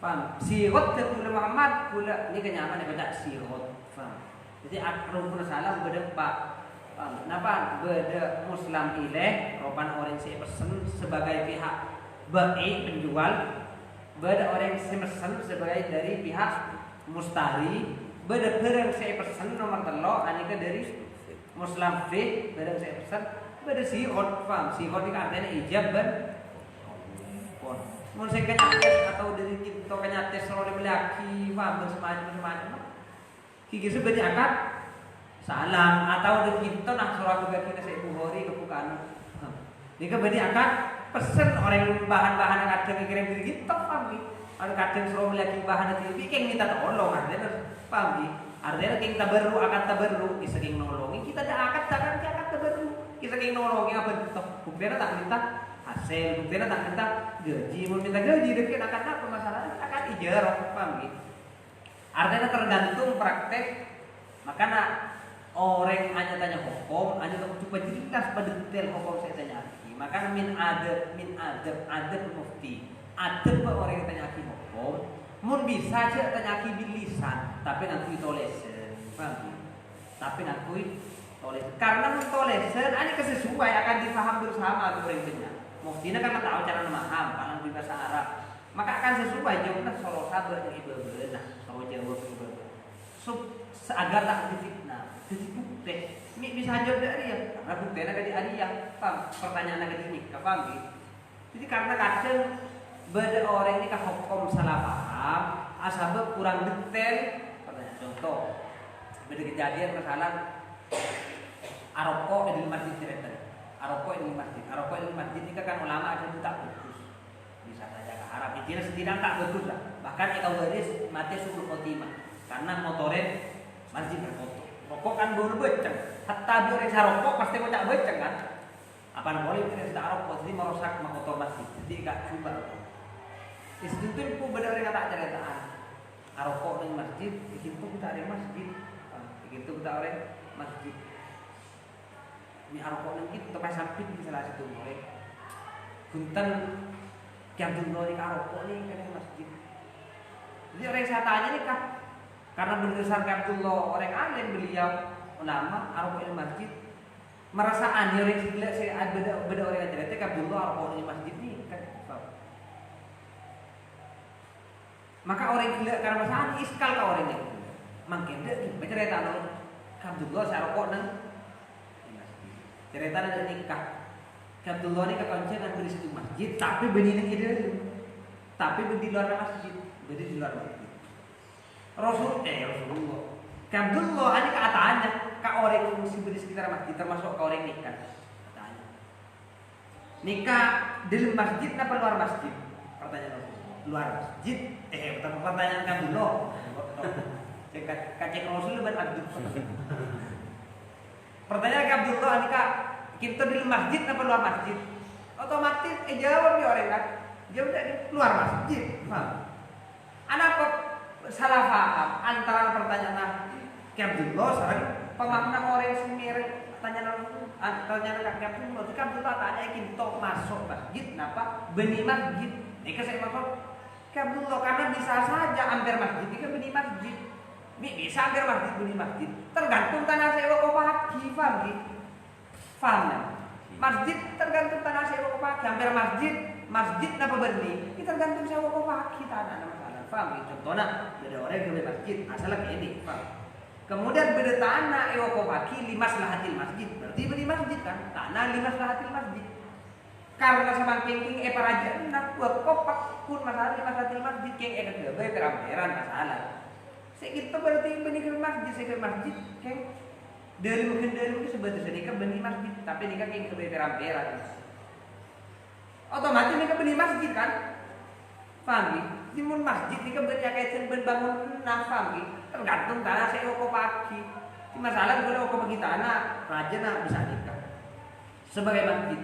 faham? Sirot kula Muhammad, kula ni kenyamanan pada sirot, faham? Jadi rukun salam berdempak, faham? Kenapa? Beda muslim ilaih, ropan orang saya pesan sebagai pihak baik penjual, beda orang saya pesan sebagai dari pihak mustari, beda barang saya pesan nomor telo, anika dari muslim fih, barang saya pesan beda sihot, paham? Sihot ini artinya ijab dan kon. Mun saya kenyates atau dari kita kenyates selalu melaki, paham? Semacam. Kiki sebenarnya akad salam atau dari kita nak surat juga kita saya buhori kebukaan. Ini kebedi akad pesen orang bahan-bahan yang kadang kirim diri kita, paham? Ada kadang suruh melaki bahan itu, bikin minta tolong, artinya paham? Artinya kita baru akan tabaru, bisa kita nolongi kita ada akad jangan akad tabaru. Kita ingin nolongin apa betul? Buktinya tak minta hasil, buktinya tak minta gaji, mau minta gaji, tapi akan apa masalahnya? Akan ijarah, paham gitu? Artinya tergantung praktek. Makanya orang hanya tanya hukum, hanya coba jelas pada detail hukum saya tanya lagi. Makanya adab mufti, adab orang yang tanya lagi hukum, mun bisa aja tanya lagi bilisan, tapi nanti toleran, paham gitu? Tapi nanti karena mentolesen ini kesesuai akan difaham bersama orang-orangnya. Muftina kan tahu cara memaham kalau di bahasa Arab, maka akan sesuai jawabnya solo sabar yang ibu nah tahu jawab ibu. Agar tak difitnah, jadi bukti. Ini bisa jawab dari ya, karena buktinya dari Arya, paham? Pertanyaan dari ini, paham? Jadi karena kadang beda orang ini kan hukum salah paham, asal kurang detail. Pertanyaan contoh, beda kejadian masalah Aroko di masjid cerita. Aroko di masjid ini kan ulama ada yang tak bagus. Bisa saja ke Arab ini setidaknya tak bagus lah. Bahkan itu garis mati suruh khotimah karena motoren masjid berfoto. Rokok kan baru beceng. Hatta dia orang rokok pasti mau tak beceng kan. Apa boleh kita tidak rokok jadi merusak motor masjid. Jadi enggak coba. Itu pun benar yang tak ceritaan. Aroko di masjid, itu kita ada masjid. Begitu kita orang masjid. Ini aroko nang kita tempat samping di salah satu mulai. Punten yang dulu di aroko nih kan masjid. Jadi orang saya tanya nih kak, karena berdasarkan Abdullah orang alim beliau ulama aroko di masjid merasa aneh orang gila saya beda orang yang cerita Abdullah aroko di masjid nih kan. Maka orang gila karena masalah iskal ke orang yang gila. Makin dia bercerita nol Abdullah saya aroko nang cerita ada nikah. Abdullah ini kekonsen dan beri situ masjid, tapi benih ide dulu. Tapi di luar masjid, beri di luar masjid. Rasulullah. Abdullah ini katanya, kak orang yang mesti beri sekitar masjid termasuk kau orang nikah. Katanya. Nikah di masjid apa luar masjid? Pertanyaan Rasulullah. Luar masjid? Pertanyaan Abdullah. Kakek Rasul ben Abdullah. Pertanyaan ke Abdullah ini kak, kita di masjid apa luar masjid? Otomatis jawab dia orang kan, jawab dari luar masjid. Anak kok salah paham antara pertanyaan ke Abdullah sama pemakna orang semir pertanyaan ke Abdullah. Jika Abdullah tanya kita masuk masjid, kenapa benih masjid? Ini saya maksud ke Abdullah karena bisa saja hampir masjid, ini benih masjid. Bisa hampir masjid beli masjid. Tergantung tanah sewa kau pagi, paham ya? Masjid tergantung tanah sewa kau pagi. Hampir masjid apa beli? Ini tergantung sewa kau pagi tanah masalah. Paham? Contohnya ada orang yang beli masjid, asal kayak ini, paham? Kemudian beda tanah ewoko baki limas lahatil masjid. Berarti beli masjid kan? Tanah limas lahatil masjid. Karena sama kengking paraja nak buat kopak pun masalah limas lahatil masjid keng ke beramperan masalah. Segitu berarti beni ke masjid keng dari mungkin sebetulnya nikah beni masjid tapi nikah keng ke beramperan. Otomatis nikah beni masjid kan? Paham? Timun masjid nikah beni kaitan bangun nafam tergantung tanah saya oko pagi. Ini masalah kalau oko pagi tanah raja nak bisa nikah sebagai masjid.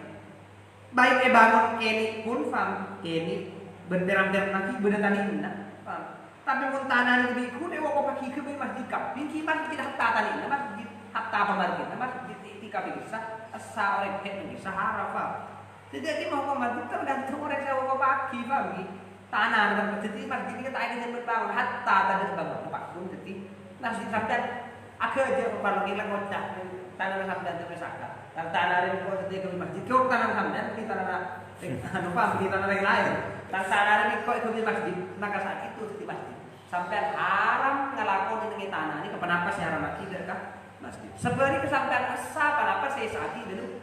Baik bangun kini pun faham kini berderam-deram lagi berdatani indah. Paham? Tapi mun tanah lebih kun oko pagi ke masjid kaping ki masjid hatta tani masjid hatta pemargin masjid itika bisa asa oleh pihak bisa harap. Jadi mau ke masjid tergantung orang saya oko pagi paham? Tanah dan jadi masjid ini tak ada yang berbangun hatta tadi bangun tempat pun jadi nasi sampai agak aja kepala kita ngocak tanah sampai terpesaka dan tanah ini kok jadi ke masjid kok tanah sampai di tanah lupa di tanah lain dan tanah ini kok ke masjid maka saat itu di masjid sampai haram ngelakon ini tanah ini kenapa sih haram lagi kah masjid sebenarnya kesampaian asa kenapa saya saat ini dulu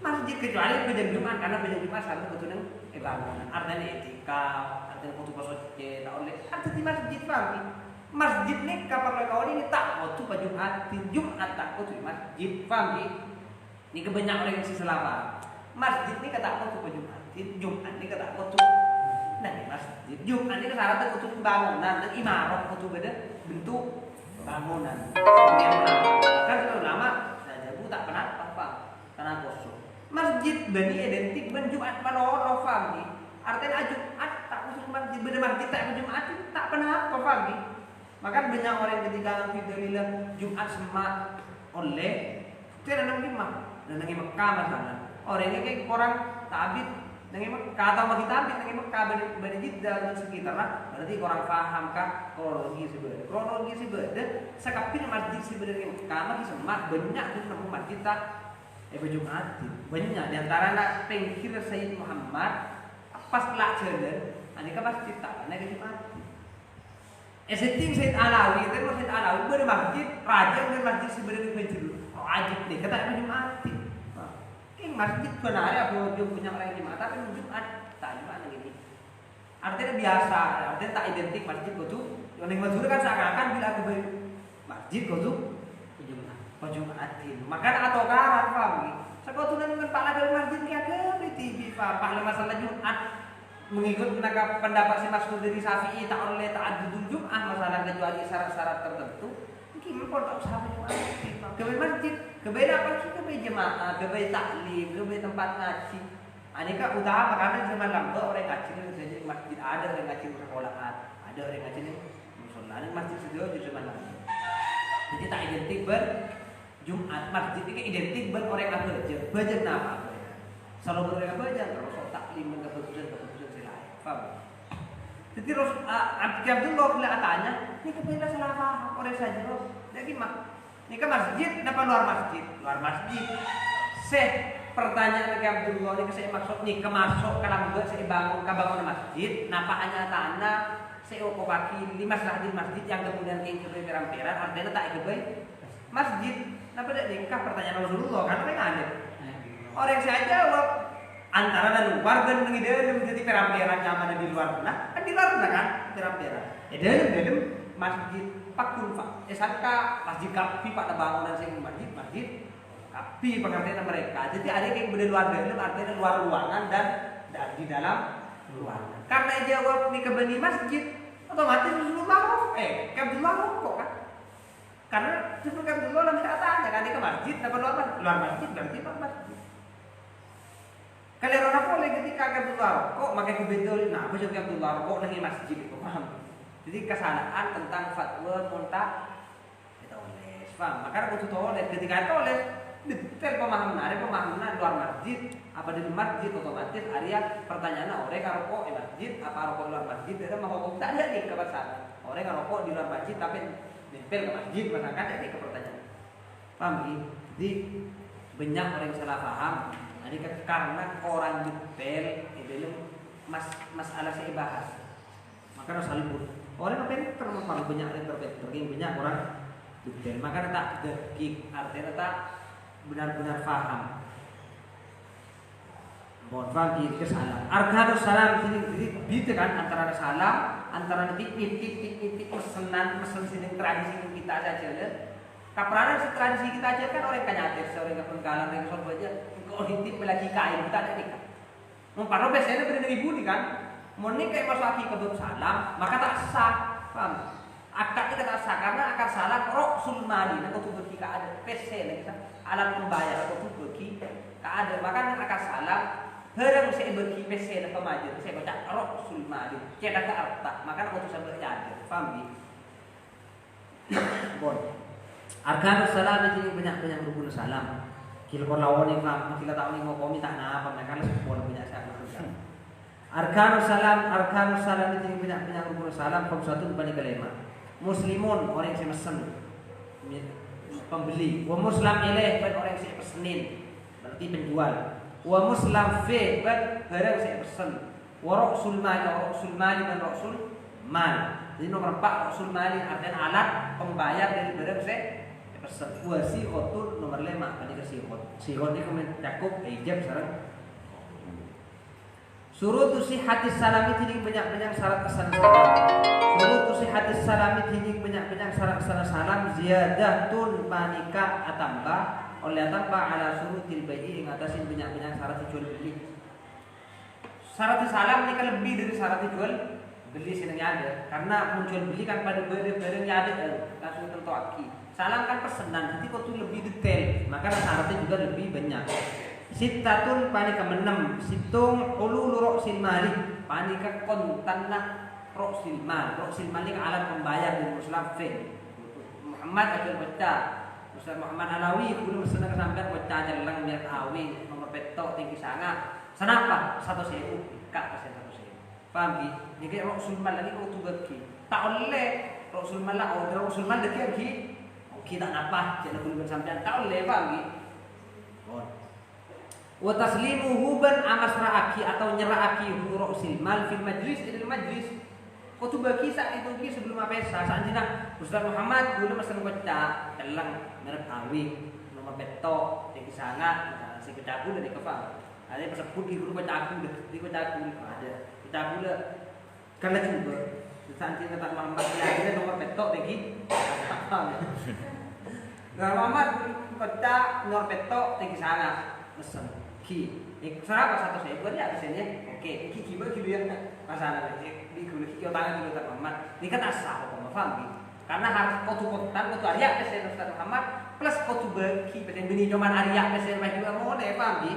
masjid kecuali bejang Jumat karena bejang Jumat satu betul bangunan artinya etika artinya foto pasoce tak oleh ada di masjid pagi masjid nih kapal kau ini tak waktu pada Jumat tak waktu masjid pagi ini kebanyakan orang yang selama masjid ini kata waktu pada Jumat ini kata waktu nah masjid Jumat ini kesalahan waktu bangunan dan imarat waktu beda bentuk bangunan kan kalau lama saja bu tak pernah apa tanah kosong masjid bani identik ben Jumat maloro pagi. Artinya Jumat tak usul masjid bener masjid tak Jumat tak pernah apa pagi. Maka banyak orang ketika fidalillah Jumat semak oleh itu nanang Jumat, nanang Mekah masalah. Orangnya kayak orang tabit nangi Mekah atau bagi tabit nangi Mekah bani Jeddah dan sekitar berarti orang paham kah kronologi sebenarnya sekapin masjid sebenarnya Mekah masih semak banyak tuh nemu masjid tak Jumat banyak diantara nak pengkir Sayyid Muhammad pas lah jalan aneka masjid tak aneka Jumat eseting Sayyid Alawi itu Sayyid Alawi ber masjid raja ber masjid sebenarnya penjuru wajib nih kata Jumat king masjid benar apa dia punya orang Jumat tapi Jumat tak Jumat lagi artinya biasa artinya tak identik masjid itu yang masjid kan seakan-akan bila ke masjid itu Jumatin. Maka atau karat paham. Sekutunan dengan Pak dari masjid dia ke TV Pak masalah Jumat mengikut pendapat si Mas dari Syafi'i tak oleh taat Jumat masalah kecuali syarat-syarat tertentu. Mungkin pun tak usah Jumat. Ke masjid, ke apa sih ke jemaah, ke taklim, ke tempat ngaji. Aneka utama karena zaman lama orang ngaji di masjid ada orang ngaji di sekolahan, ada orang ngaji di musola. Masjid sudah di zaman lama. Jadi tak identik Jumat masjid ini identik dengan orang yang belajar nama selalu mereka belajar terus taklim dan keputusan selain paham jadi terus Abdullah bila tanya ini kebetulan salah paham orang saja terus jadi ini ke masjid kenapa luar masjid pertanyaan ke Abdullah ini saya maksud nih kemasuk ke dalam saya bangun masjid kenapa hanya tanah saya ukur kaki 5 di masjid yang kemudian ke peran artinya tak kebaik masjid. Kenapa tidak nikah pertanyaan Rasulullah kan mereka ada. Orang saya jawab antara dan luar dan di dalam jadi peramperan nyaman di luar nah kan di luar kan peramperan. Dalam masjid pakul pak. SK masjid kapi pada bangunan sing masjid kapi pengertian mereka. Jadi ada yang berada luar dalam artinya luar ruangan dan di dalam ruangan. Karena jawab nikah bani masjid otomatis Rasulullah Abdullah kok kan. Karena seperti Abdullah dalam katanya kan ke masjid dapat luar masjid berarti masjid. Kalau orang boleh ketika Abdullah kok makai kebetulan nah apa juga Abdullah kok lagi masjid itu paham. Jadi kesalahan tentang fatwa muntah kita oleh paham. Maka aku tuh oleh ketika itu oleh detail pemahaman luar masjid apa di masjid otomatis area pertanyaan orang kalau kok masjid apa rokok luar masjid ada mau hukum tak ada nih kebasan orang kalau rokok di luar masjid tapi nempel ke masjid masyarakat jadi ke pertanyaan paham jadi banyak orang yang salah paham jadi karena orang detail dalam masalah saya bahas maka harus salibut orang apa ini terlalu banyak yang terpikir banyak orang detail. Maka tak dekik, artinya tak benar-benar faham. Mohon faham ke salam. Arkanus salam sini gitu kan antara salam, antara titik pesanan sini tradisi kita saja ya. Kapranan tradisi kita aja kan orang kanyatir, orang penggalan, orang soal aja. Kalau hitip lagi kain kita ada nikah. Mumparo biasanya beribu nih kan. Mau nikah masuk aki ke salam, maka tak sah. Paham? Akad itu tak sah karena akad salam roksul mali. Nah, kau bagi ada PC nih kita alat membayar kau bagi ada. Maka akad salam herang saya bagi PC dan pemajir. Saya baca roksul mali. Cedak ke arta. Maka kau tuh sampai ada. Paham? Bon. Arkanus salam ini banyak rukun salam. Kila kon lawan ni faham, kila tahu ni mau komi tak na apa mereka lah sepuluh banyak salam. Arkanus salam ini banyak rukun salam. Satu bani kelima. Muslimun orang yang mesen pembeli. Wa muslim ilaih orang yang saya pesenin. Berarti penjual. Wa muslim fi barang saya pesen. Wa roksul mali dan roksul mal. Jadi nomor 4 roksul mali artinya alat pembayar dari barang saya pesan. Wa sihotun nomor 5 apa nih sihot. Sihot ini kemudian cakup ijab sekarang. Surutu sihhatis salami ini banyak syarat kesan salam. Surutu sihhatis salami ini banyak syarat kesan salam ziyadatun panika atamba oleh atamba ala surutil bai'i ing atasin banyak syarat jual beli. Syarat salam ini kan lebih dari syarat jual beli sini ada. Karena menjual beli kan pada barang yang ada langsung tentu aki. Salam kan pesanan, jadi kau tuh lebih detail, maka syaratnya juga lebih banyak. Sitatun panika menem, situng ululu roksil mali, panika kontanlah roksil mal. Roksil mali alat pembayar dari muslim. Muhammad ajar baca, Ustaz Muhammad Alawi, belum senang sampai baca jalan biar awi nomor petok tinggi sangat. Kenapa? 1.000 kak pesen 1.000. Paham ki? Jadi roksil mal lagi kau tuh bagi. Tak oleh roksil mal lah, roksil mal lagi. Kita apa? Jangan boleh bersampean. Tak oleh pagi. Wa taslimuhu ban amasra'aki atau nyera'aki roksil mal fil majlis di majlis. Kau tu bagi saat itu ki sebelum apa saat anjina Ustaz Muhammad dulu mesen baca telang merek awi nomor betok di sana si kecaku dari kepala. Ada pesebut di guru kecaku di kecaku ada kecaku le karena coba saat ini Ustaz Muhammad lagi nomor betok lagi. Nah, Muhammad baca nomor petok tinggi sana mesen ki. Serapa 1.000 ya biasanya. Oke, ki gimana gitu ya masalah di gula ki tangan dulu Ustaz Muhammad. Ini kan asal kok paham ki. Karena harus kotu-kotutan kotu Arya pesen Ustaz Muhammad plus kotu bagi pesen bini cuman Arya pesen bagi juga mau deh paham ki.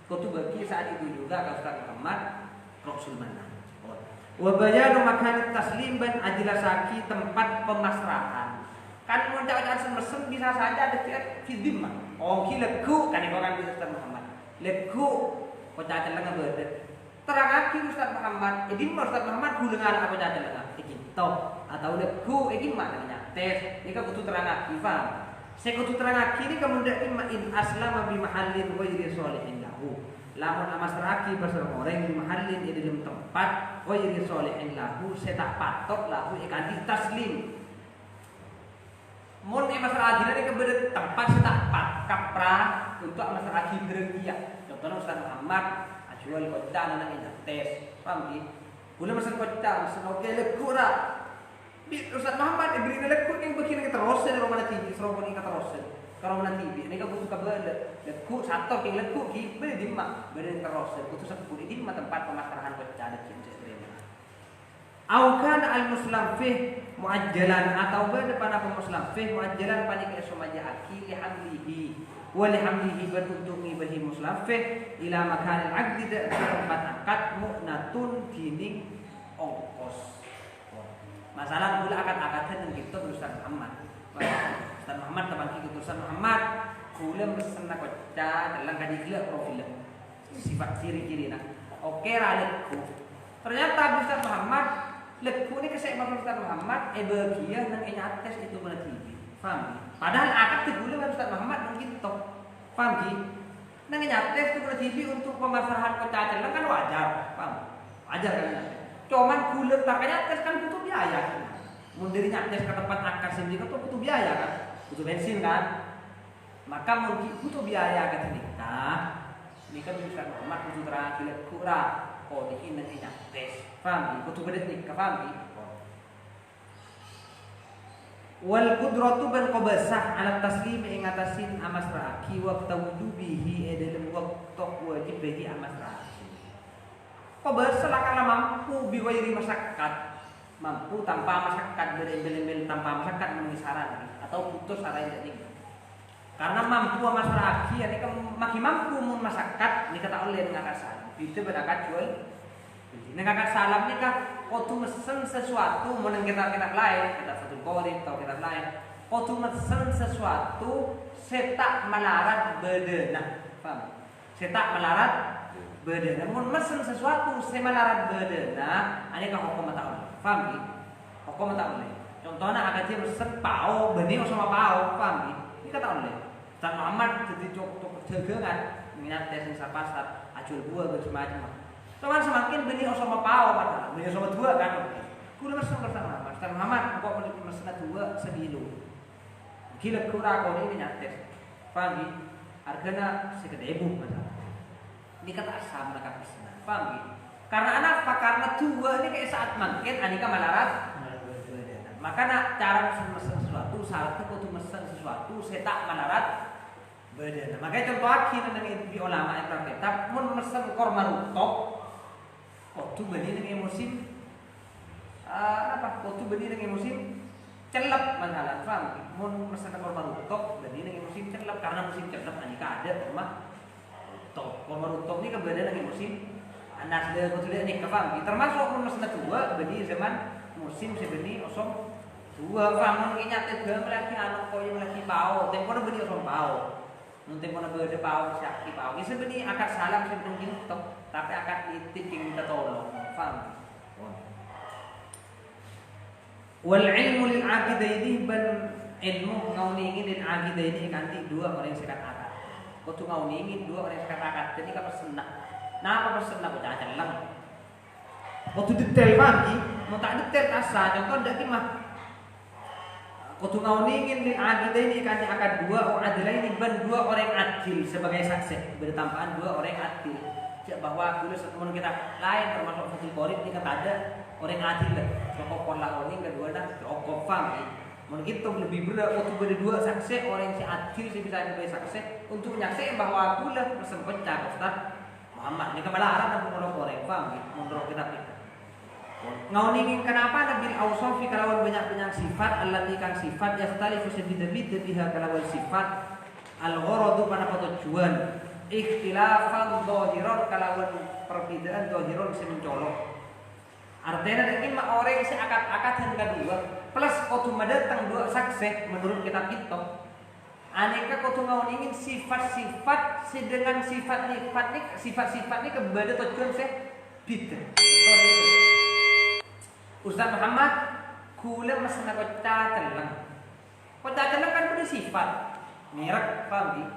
Kotu bagi saat itu juga ke Ustaz Muhammad Rasul mana. Wa bayanu makan taslim ban ajlasaki tempat pemasrahan. Kan mau cakap mesem bisa saja ada fidim mah. Oh leku kan itu kan Ustaz Muhammad. Leku kau cakap lengan berdet. Terangaki Ustaz Muhammad. Edim Ustaz Muhammad gulengan apa cakap lengan. Gitu atau leku edim mah namanya tes. Ini kan kutu terangaki faham. Saya kutu terangaki ini kemudian in aslama bi mahallin ghairi sholihin lahu. Lamun amasraki pasal orang di mahallin di dalam tempat ghairi sholihin lahu saya tak patok lahu ikan di taslim. Mun masalah akhirnya ini kebetulan tempat setak kapra untuk masalah akhirnya dia. Contohnya Ustaz Muhammad ajual kota anak ini tes, paham ki? Boleh masalah kota, semoga leku lah. Ustaz Muhammad diberi leku yang begini kita rosen rumah nanti, serobot ini kita rosen. Kalau nanti ini kan butuh kabar leku satu yang leku ki beri dimma beri kita rosen. Butuh satu di dimma tempat pemasrahan kota ada cincin terima. Aukan al-muslim fih muajjalan atau pada pemuslim fih muajjalan panik esomaja aki lihamlihi wa lihamlihi beruntungi bagi muslim fih ila makan al-aqdi tempat akad mu'natun dining ongkos. Masalah mula akad-akadan yang kita Ustaz Muhammad. Ustaz Muhammad teman kita Ustaz Muhammad kula mesen nak kota dalam kadikla profil sifat ciri-ciri nak. Oke raleku. Ternyata Ustaz Muhammad leku ni kesek Ustaz Muhammad bagian nang nyates itu mana TV. Faham? Padahal akad tegule Ustaz Muhammad mungkin top. Faham ki? Nang nyates itu mana TV untuk pemasaran kota Aceh kan wajar. Paham? Wajar kan? Cuman gula tak nyates kan butuh biaya. Mundiri nyaktes ke tempat akar sendiri kan butuh biaya kan, butuh bensin kan. Maka mungkin butuh biaya kan nikah. Nikah bisa normal butuh terakhir kurang. Oh ini nanti nyaktes, paham? Butuh bedet nikah, paham? Wal qudratu ban qabasah ala taslim ingatasin amasraki wa tawjubihi dalam waktu wajib bagi amasraki. Qabasah lakala mampu biwairi masyarakat, mampu tanpa masyarakat bel-bel tanpa masyarakat memenuhi syarat atau putus syarat ini. Karena mampu amasraki ini kan makin mampu masyarakat ini kata oleh ngakasan. Itu berangkat jual. Ngangkat salam ni kan kau tu mesen sesuatu mau kita lain kita satu korin atau kita lain kau tu mesen sesuatu setak melarat bedena, faham? Setak melarat bedena, mau mesen sesuatu se melarat bedena, ini kan hukum tak faham? Hukum tak boleh. Contohnya agak dia mesen pau benih sama pau, faham? Ini kata boleh. Dan Muhammad jadi cok dagangan minat tes sing pasar ajul buah macam-macam. Soalnya semakin benih sama pau padahal benih sama dua kan. Kula mesen bersama Mas Muhammad kok mesen dua sedilo. Gila kurang kau ini nyates. Paham? Harganya sekedebu masalah. Ini kata asam mereka pesan. Paham? Karena anak karena dua ini kayak saat makin anika malarat. Maka nak cara mesen sesuatu syaratnya kau tu mesen sesuatu setak malarat bedana. Makanya contoh akhir dengan di ulama yang terkitab mun mesen korma rutok kau tu benih dengan musim apa? Kau tu benih dengan musim celap masalah, faham? Mun mesen korma rutok benih dengan musim celap karena musim celap anika ada korma rutok. Korma rutok ni keberadaan dengan musim anak dia kau tu dia ni faham? Termasuk mun mesen dua benih zaman musim sebenih osong dua faham? Mun ingat juga melaki anak kau yang melaki pau, tempo na benih osong pau. Nanti mana berde pau syaki pau. Ini sebenarnya akad salam sebenarnya tok, tapi akad itik yang minta tolong. Faham? Wal ilmu lil aqidaini ban ilmu ngauningin lil aqidaini kanti dua orang yang sekat akad. Kau tu ngauningin dua orang yang sekat akad. Jadi kau persendak. Nah apa persendak kau jangan lang. Kau tu detail bagi, mau tak detail asa. Contoh dak mah. Kau tu ngauningin lil aqidaini kanti akad dua orang adilaini ban dua orang adil sebagai saksi bertampaan dua orang adil. Cak bahwa dulu sebelum kita lain termasuk Fathul Qorib ini kata ada orang adil dah. Pokok pola orang kedua dah cukup faham. Mungkin itu lebih berat untuk berdua saksi orang yang adil si bisa sebagai saksi untuk menyaksikan bahwa aku lah bersempecah Ustaz Muhammad ini kemalaran dan orang faham menurut kita. Ngauningin kenapa nabil ausofi kalawan banyak sifat allati kang sifat yakhtalifu sabida-bida biha kalawan sifat al-gharadu pada tujuan ikhtilafan dhahiran kalawan perbedaan dhahiran bisa mencolok. Artinya ada lima orang yang seakat-akat yang kedua plus kau datang dua saksi menurut kitab kita. Aneka kau ngauningin sifat-sifat dengan sifat-sifat ini kepada tujuan saya beda. Ustaz Muhammad kula masana kota telang. Kota telang kan punya sifat merek, paham?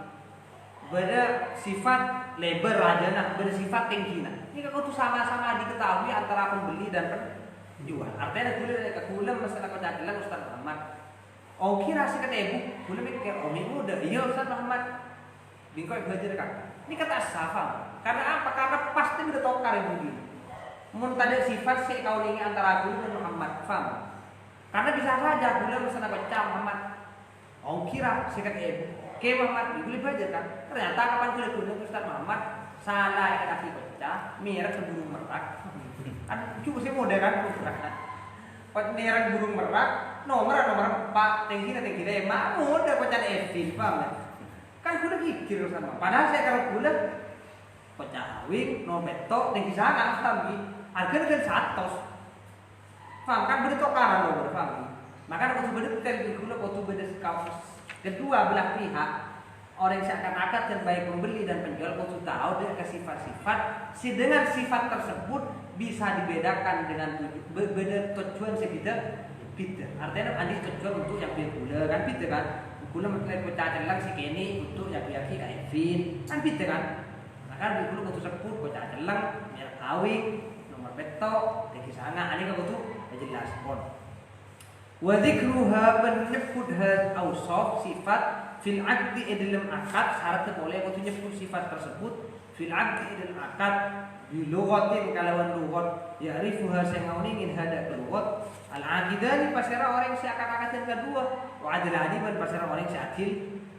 Beda sifat lebar aja nah, beda sifat tinggi nah. Ini kalau tuh sama-sama diketahui antara pembeli dan penjual. Artinya kula masana kota telang Ustaz Muhammad. Oh kira sih kata ibu, kula mikir oh minggu udah iya Ustaz Muhammad. Bingkoi belajar kan. Ini kata asal. Karena apa? Karena pasti udah tahu karya begini. Mun tadi sifat si kau ini antara aku dan Muhammad, faham? Karena bisa saja aku misalnya baca Muhammad, oh kira sikat ke Muhammad, boleh baca kan? Ternyata kapan kuliah guna Ustaz Muhammad salah yang kasih baca, merek burung merak. Kan cuma sih mode kan Pak merek burung merak, nomor Pak tinggi mau udah baca Evin, paham? Kan kuliah gigir sama. Padahal saya kalau kuliah baca wing, no betok, tinggi sana, paham? Harga kan 100. Faham kan beda tokaran loh, paham? Maka waktu beda detail dulu waktu beda kaos. Kedua belah pihak orang yang seakan-akan dan baik pembeli dan penjual waktu tahu dengan sifat-sifat si dengan sifat tersebut bisa dibedakan dengan beda tujuan sebeda. Artinya ada tujuan untuk yang beda gula kan beda kan? Gula mencari pecah lang si Kenny untuk yang biaki kayak Vin kan beda kan? Maka dulu waktu sebut pecah lang merek awing betok di sana, ini kalau tuh jelas pun. Wa dzikruha menyebutha ausaf sifat fil aqdi dalam akad syarat boleh untuk nyebut sifat tersebut fil aqdi dalam akad bi lughatin kalawan lughat ya'rifuha sing ingin hada lughat al aqidani pasara orang si akad-akad yang kedua wa adlani man pasara orang si adil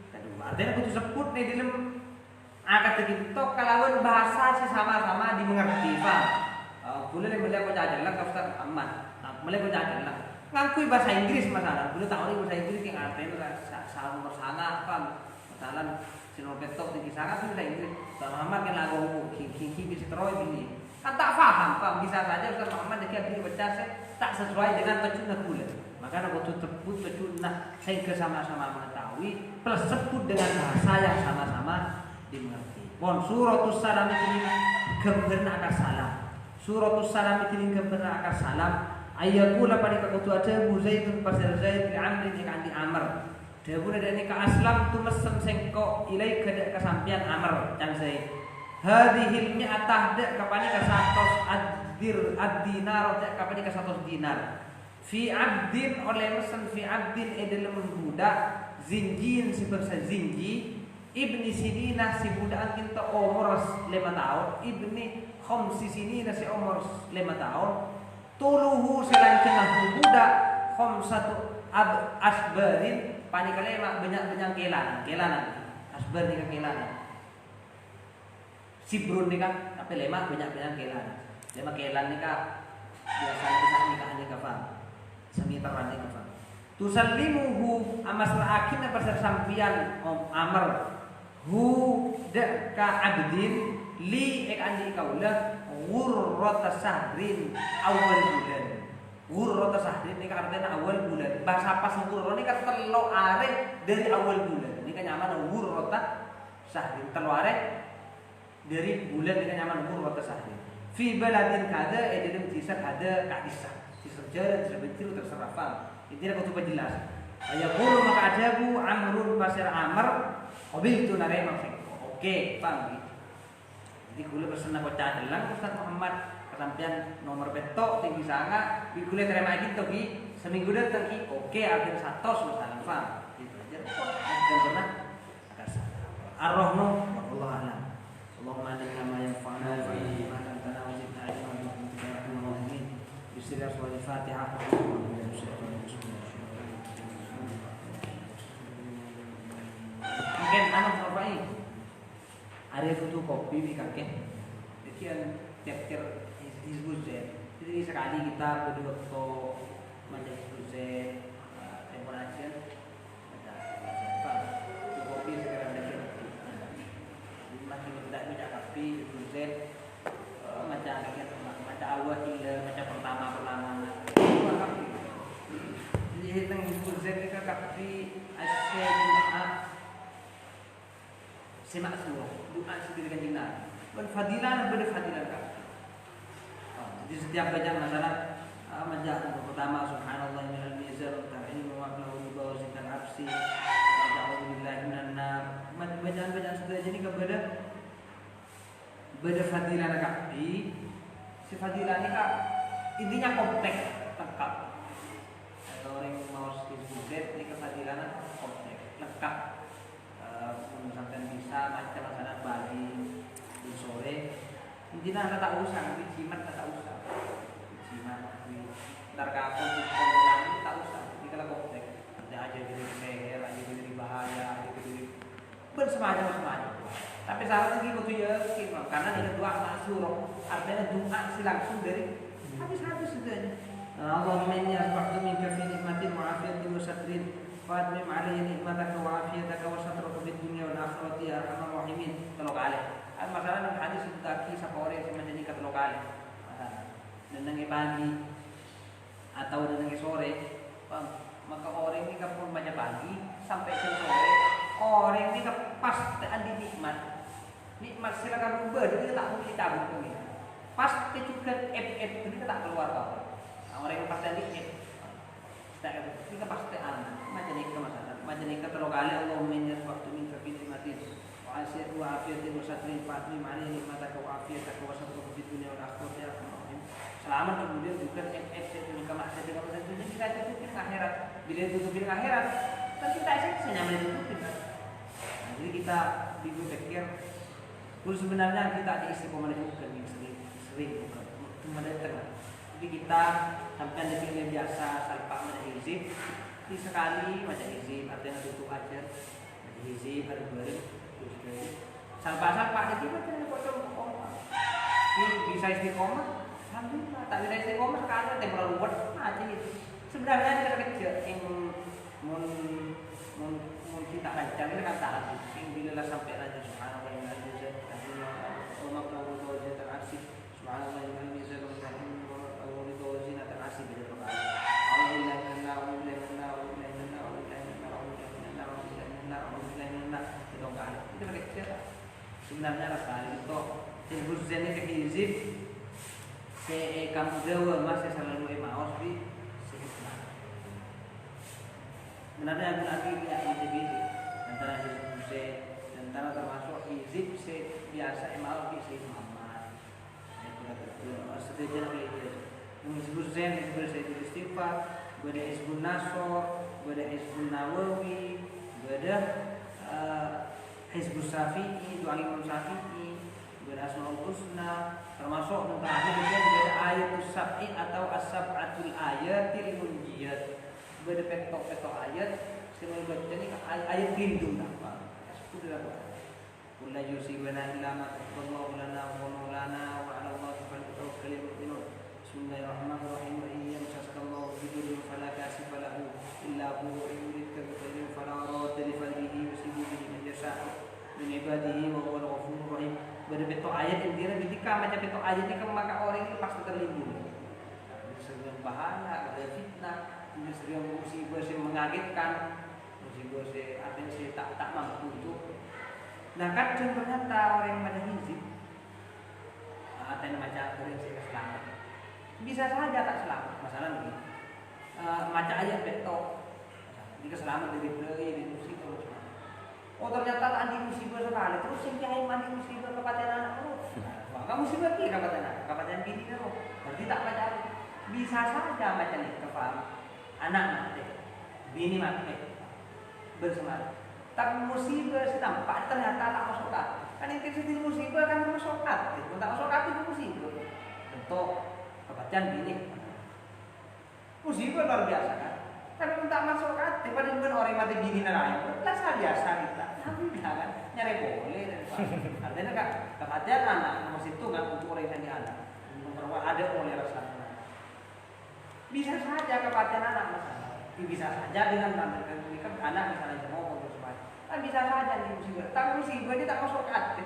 kedua artinya kudu sebut nih dalam akad itu kalawan bahasa sama-sama dimengerti paham boleh melihat kau jalan kau Ustaz Ahmad melihat kau jalan ngakui bahasa Inggris masalah boleh tahu nih bahasa Inggris yang artinya salah nomor sana paham masalah sinol petok tinggi sangat itu bahasa Inggris Ustaz Muhammad kan lagu kiki bisa terus ini kan tak paham bisa saja Ustaz Muhammad dia baca tak sesuai dengan pecunah pula maka aku tuh sebut pecunah sehingga sama-sama mengetahui plus sebut dengan bahasa yang sama-sama dimengerti pon suratus salam ini gambarna akar salam suratus salam ini gambarna akar salam ayakula pada kakutu aja Zaidun pasal Zaid li Amr ni kanti Amr dawuh dene ka aslam tu mesen sengko ilai kada kasampian Amr can Zaid hadhil mi'atah dak kapani ka 100 ad-dinar dak kapani ka 100 dinar fi abdin oleh mesen fi abdin dalam budak zinjin si bangsa zinji ibni sinina si budak kinta umur 5 tahun ibni khamsi sinina si umur 5 tahun tuluhu selancengah budak khamsatu asbarin panikalema banyak kelanan asbar ni kelanan sibrun ni kan tapi lema banyak kelan lema kelan ni kan biasanya nikah ni kafan semiteran ni kafan tusallimuhu amasra'akin pasar sampian amr hu dak ka abdin li ek andi kaulah ghurrata sahrin awal bulan ghurrata sahrin ini kan artinya awal bulan bahasa pas ghurrah ini kan telo are dari awal bulan ini kan nyaman ghurrata sahrin telo are dari bulan ini kan nyaman ghurrata sahrin fi baladin kada dalam kisah ada kadisah kisah jalan terbentuk terserah paham intinya aku coba jelas ayaqulu maka ajabu amrun pasir amr qabiltu narema oke paham jadi kula pesen aku cadelang Ustaz Muhammad kesampian nomor betok tinggi sangat di kula terima gitu ki seminggu datang ki oke akhir 100 masalah paham gitu aja dan pernah akan ar-rahnu wallahu a'lam Allahumma alimna ma yanfa'una wa alimna tana wa zidna ilma wa inna mu'minin bismillah wal fatihah mungkin anak berapa ada foto kopi di kakek sekian tiap-tiap Hizbul Z jadi sekali kita berdua foto macam Hizbul Z temporasi macam kopi sekarang ada makin tidak banyak kopi Hizbul Z macam kakek macam awal hingga macam pertama jadi tentang Hizbul Z ni kopi asyik semak surah doa sendiri kan jinak berfadilan berfadilan kan jadi setiap baca masalah majah pertama subhanallah minal mizan ta'in wa qawlu bawzikal absi ta'awudzu billahi minan nar bacaan-bacaan sudah jadi kepada berfadilan kan si fadilan ini kan intinya kompleks lengkap kalau orang mau sedikit ini kefadilan kompleks lengkap misalkan bisa macam masalah pagi di sore intinya anda tak usah nanti jimat tak usah jimat ntar kapal tak usah ini kalau kompleks ada aja jadi seher aja jadi bahaya aja jadi bersemacam tapi salah lagi kudu yakin karena ini doa masyhur artinya doa si langsung dari habis saja Allahumma inni asbahtu minka fi nikmatin wa afiyatin wa satrin fadmim alayya nikmataka wa afiyataka wa satraka fid dunya wal akhirati ya arhamar rahimin telo kali masalah nang hadis itu kaki sapore sing menjadi telo kali dan nang pagi atau nang sore maka orang ini kapun baca pagi sampai sore orang ini pas andi nikmat silakan ubah dia tak mungkin tabung ini pasti juga ini tak keluar kau orang yang pasti andi ini pasti anak macam ini kalau kali Allah menyerah waktu min kafir mati wa asyid wa afiyatin wa satrin fatmi mali nikmataka wa afiyataka wa satruka fid dunya wal akhirati ya selamat kemudian juga FF itu kemaksiatan itu kita tutupin akhirat. Bila tutupin akhirat, kan kita esensinya ditutupin kan. Nah, jadi kita dipikir dulu sebenarnya kita di istiqomah itu bukan yang sering bukan cuma datang. Jadi kita sampai ada yang biasa salpa ada hizib, di sekali macam hizib artinya tutup aja, ada hizib ada beri, terus salpa itu macam yang kocok bisa istiqomah. Alhamdulillah, tak bisa istiqomah sekali ada yang terlalu buat aja itu. Sebenarnya kita kecil yang mun kita lancar kita kan taat. Yang bila sampai raja subhanallah yang ada zat, Allah taala terasih subhanallah yang ada zat, Allah taala terasih bila berkata. Itu kecil. Sebenarnya rasanya itu hizbuz zani ke hizib ke kamu dewa masih selalu maos di sekitar. Sebenarnya aku lagi lihat hizib antara hizib Z antara termasuk hizib C biasa maos di si Muhammad. Itu ada setuju lagi dia. Hizbuz Z itu istighfar, ada hizbun nasr, ada hizbun nawawi, ada hizbus syafi'i, doa Imam Syafi'i, ada asmaul husna, termasuk terakhir ada ayatus sab'i atau as-sab'atul ayatil munjiyat. Ada petok-petok ayat semua baca ni ayat lindung apa. Sudah apa? Qul la yusibana illa ma taqaddama lana wa maulana wa 'ala Allahi falyatawakkalul mu'minun. Bismillahirrahmanirrahim. Wa in yamsaskallahu bidurrin fala kashifa lahu illa huwa wa in yuridka bi khairin fala radda li fadlihi yusibu bihi man yasha'u min ibadihi wa huwal ghafurur rahim. Pada petok ayat intinya ketika macam petok ayat ini maka orang ini pasti terlindung. Sering bahaya, ada fitnah, sering musibah yang mengagetkan, musibah yang artinya saya tak mampu itu. Nah kadang ternyata orang yang pada hizib, artinya macam orang yang selamat, bisa saja tak selamat. Masalah begini, macam ayat petok, jika selamat dari beli, dari musibah macam. Oh ternyata anti musibah sekali. Terus yang kiai mandi musibah kepada anak terus. Maka musibah ki kepada anak, kepada bini terus. Berarti tak baca. Bisa saja macam ini kepaham. Anak mati, bini mati, bersama. Tapi musibah setampak ternyata tak masuk hati. Kan inti musibah kan masuk hati. Kalau tak masuk hati itu musibah. Tentu kepada bini. Musibah luar biasa kan. Tapi tak masuk hati. Pada orang mati bini nerayu. Lah biasa kita. Alhamdulillah kan, nyari boleh. Artinya kak, kematian anak, nomor situ kan untuk orang yang anak. Nomor ada oleh rasanya. Bisa saja kematian anak masalah. Bisa saja dengan tanda kan anak misalnya ngomong terus baik. Kan bisa saja di musibah. Tapi musibah ini tak masuk hati.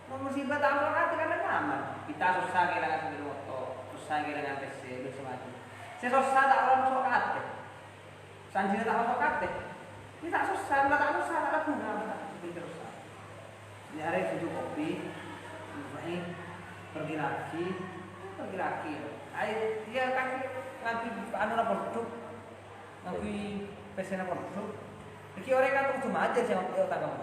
Musibah tak masuk hati karena nyaman. Kita susah kehilangan sepeda motor, susah kehilangan PC, bersama. Saya susah tak masuk hati. Sanjina tak masuk hati. Ini tak susah, tak susah, tak guna. Ini hari tujuh kopi, ini pergi lagi. Air dia kaki nanti anu produk, nanti pesen produk. Jadi orang kan cuma aja sama dia tak mau.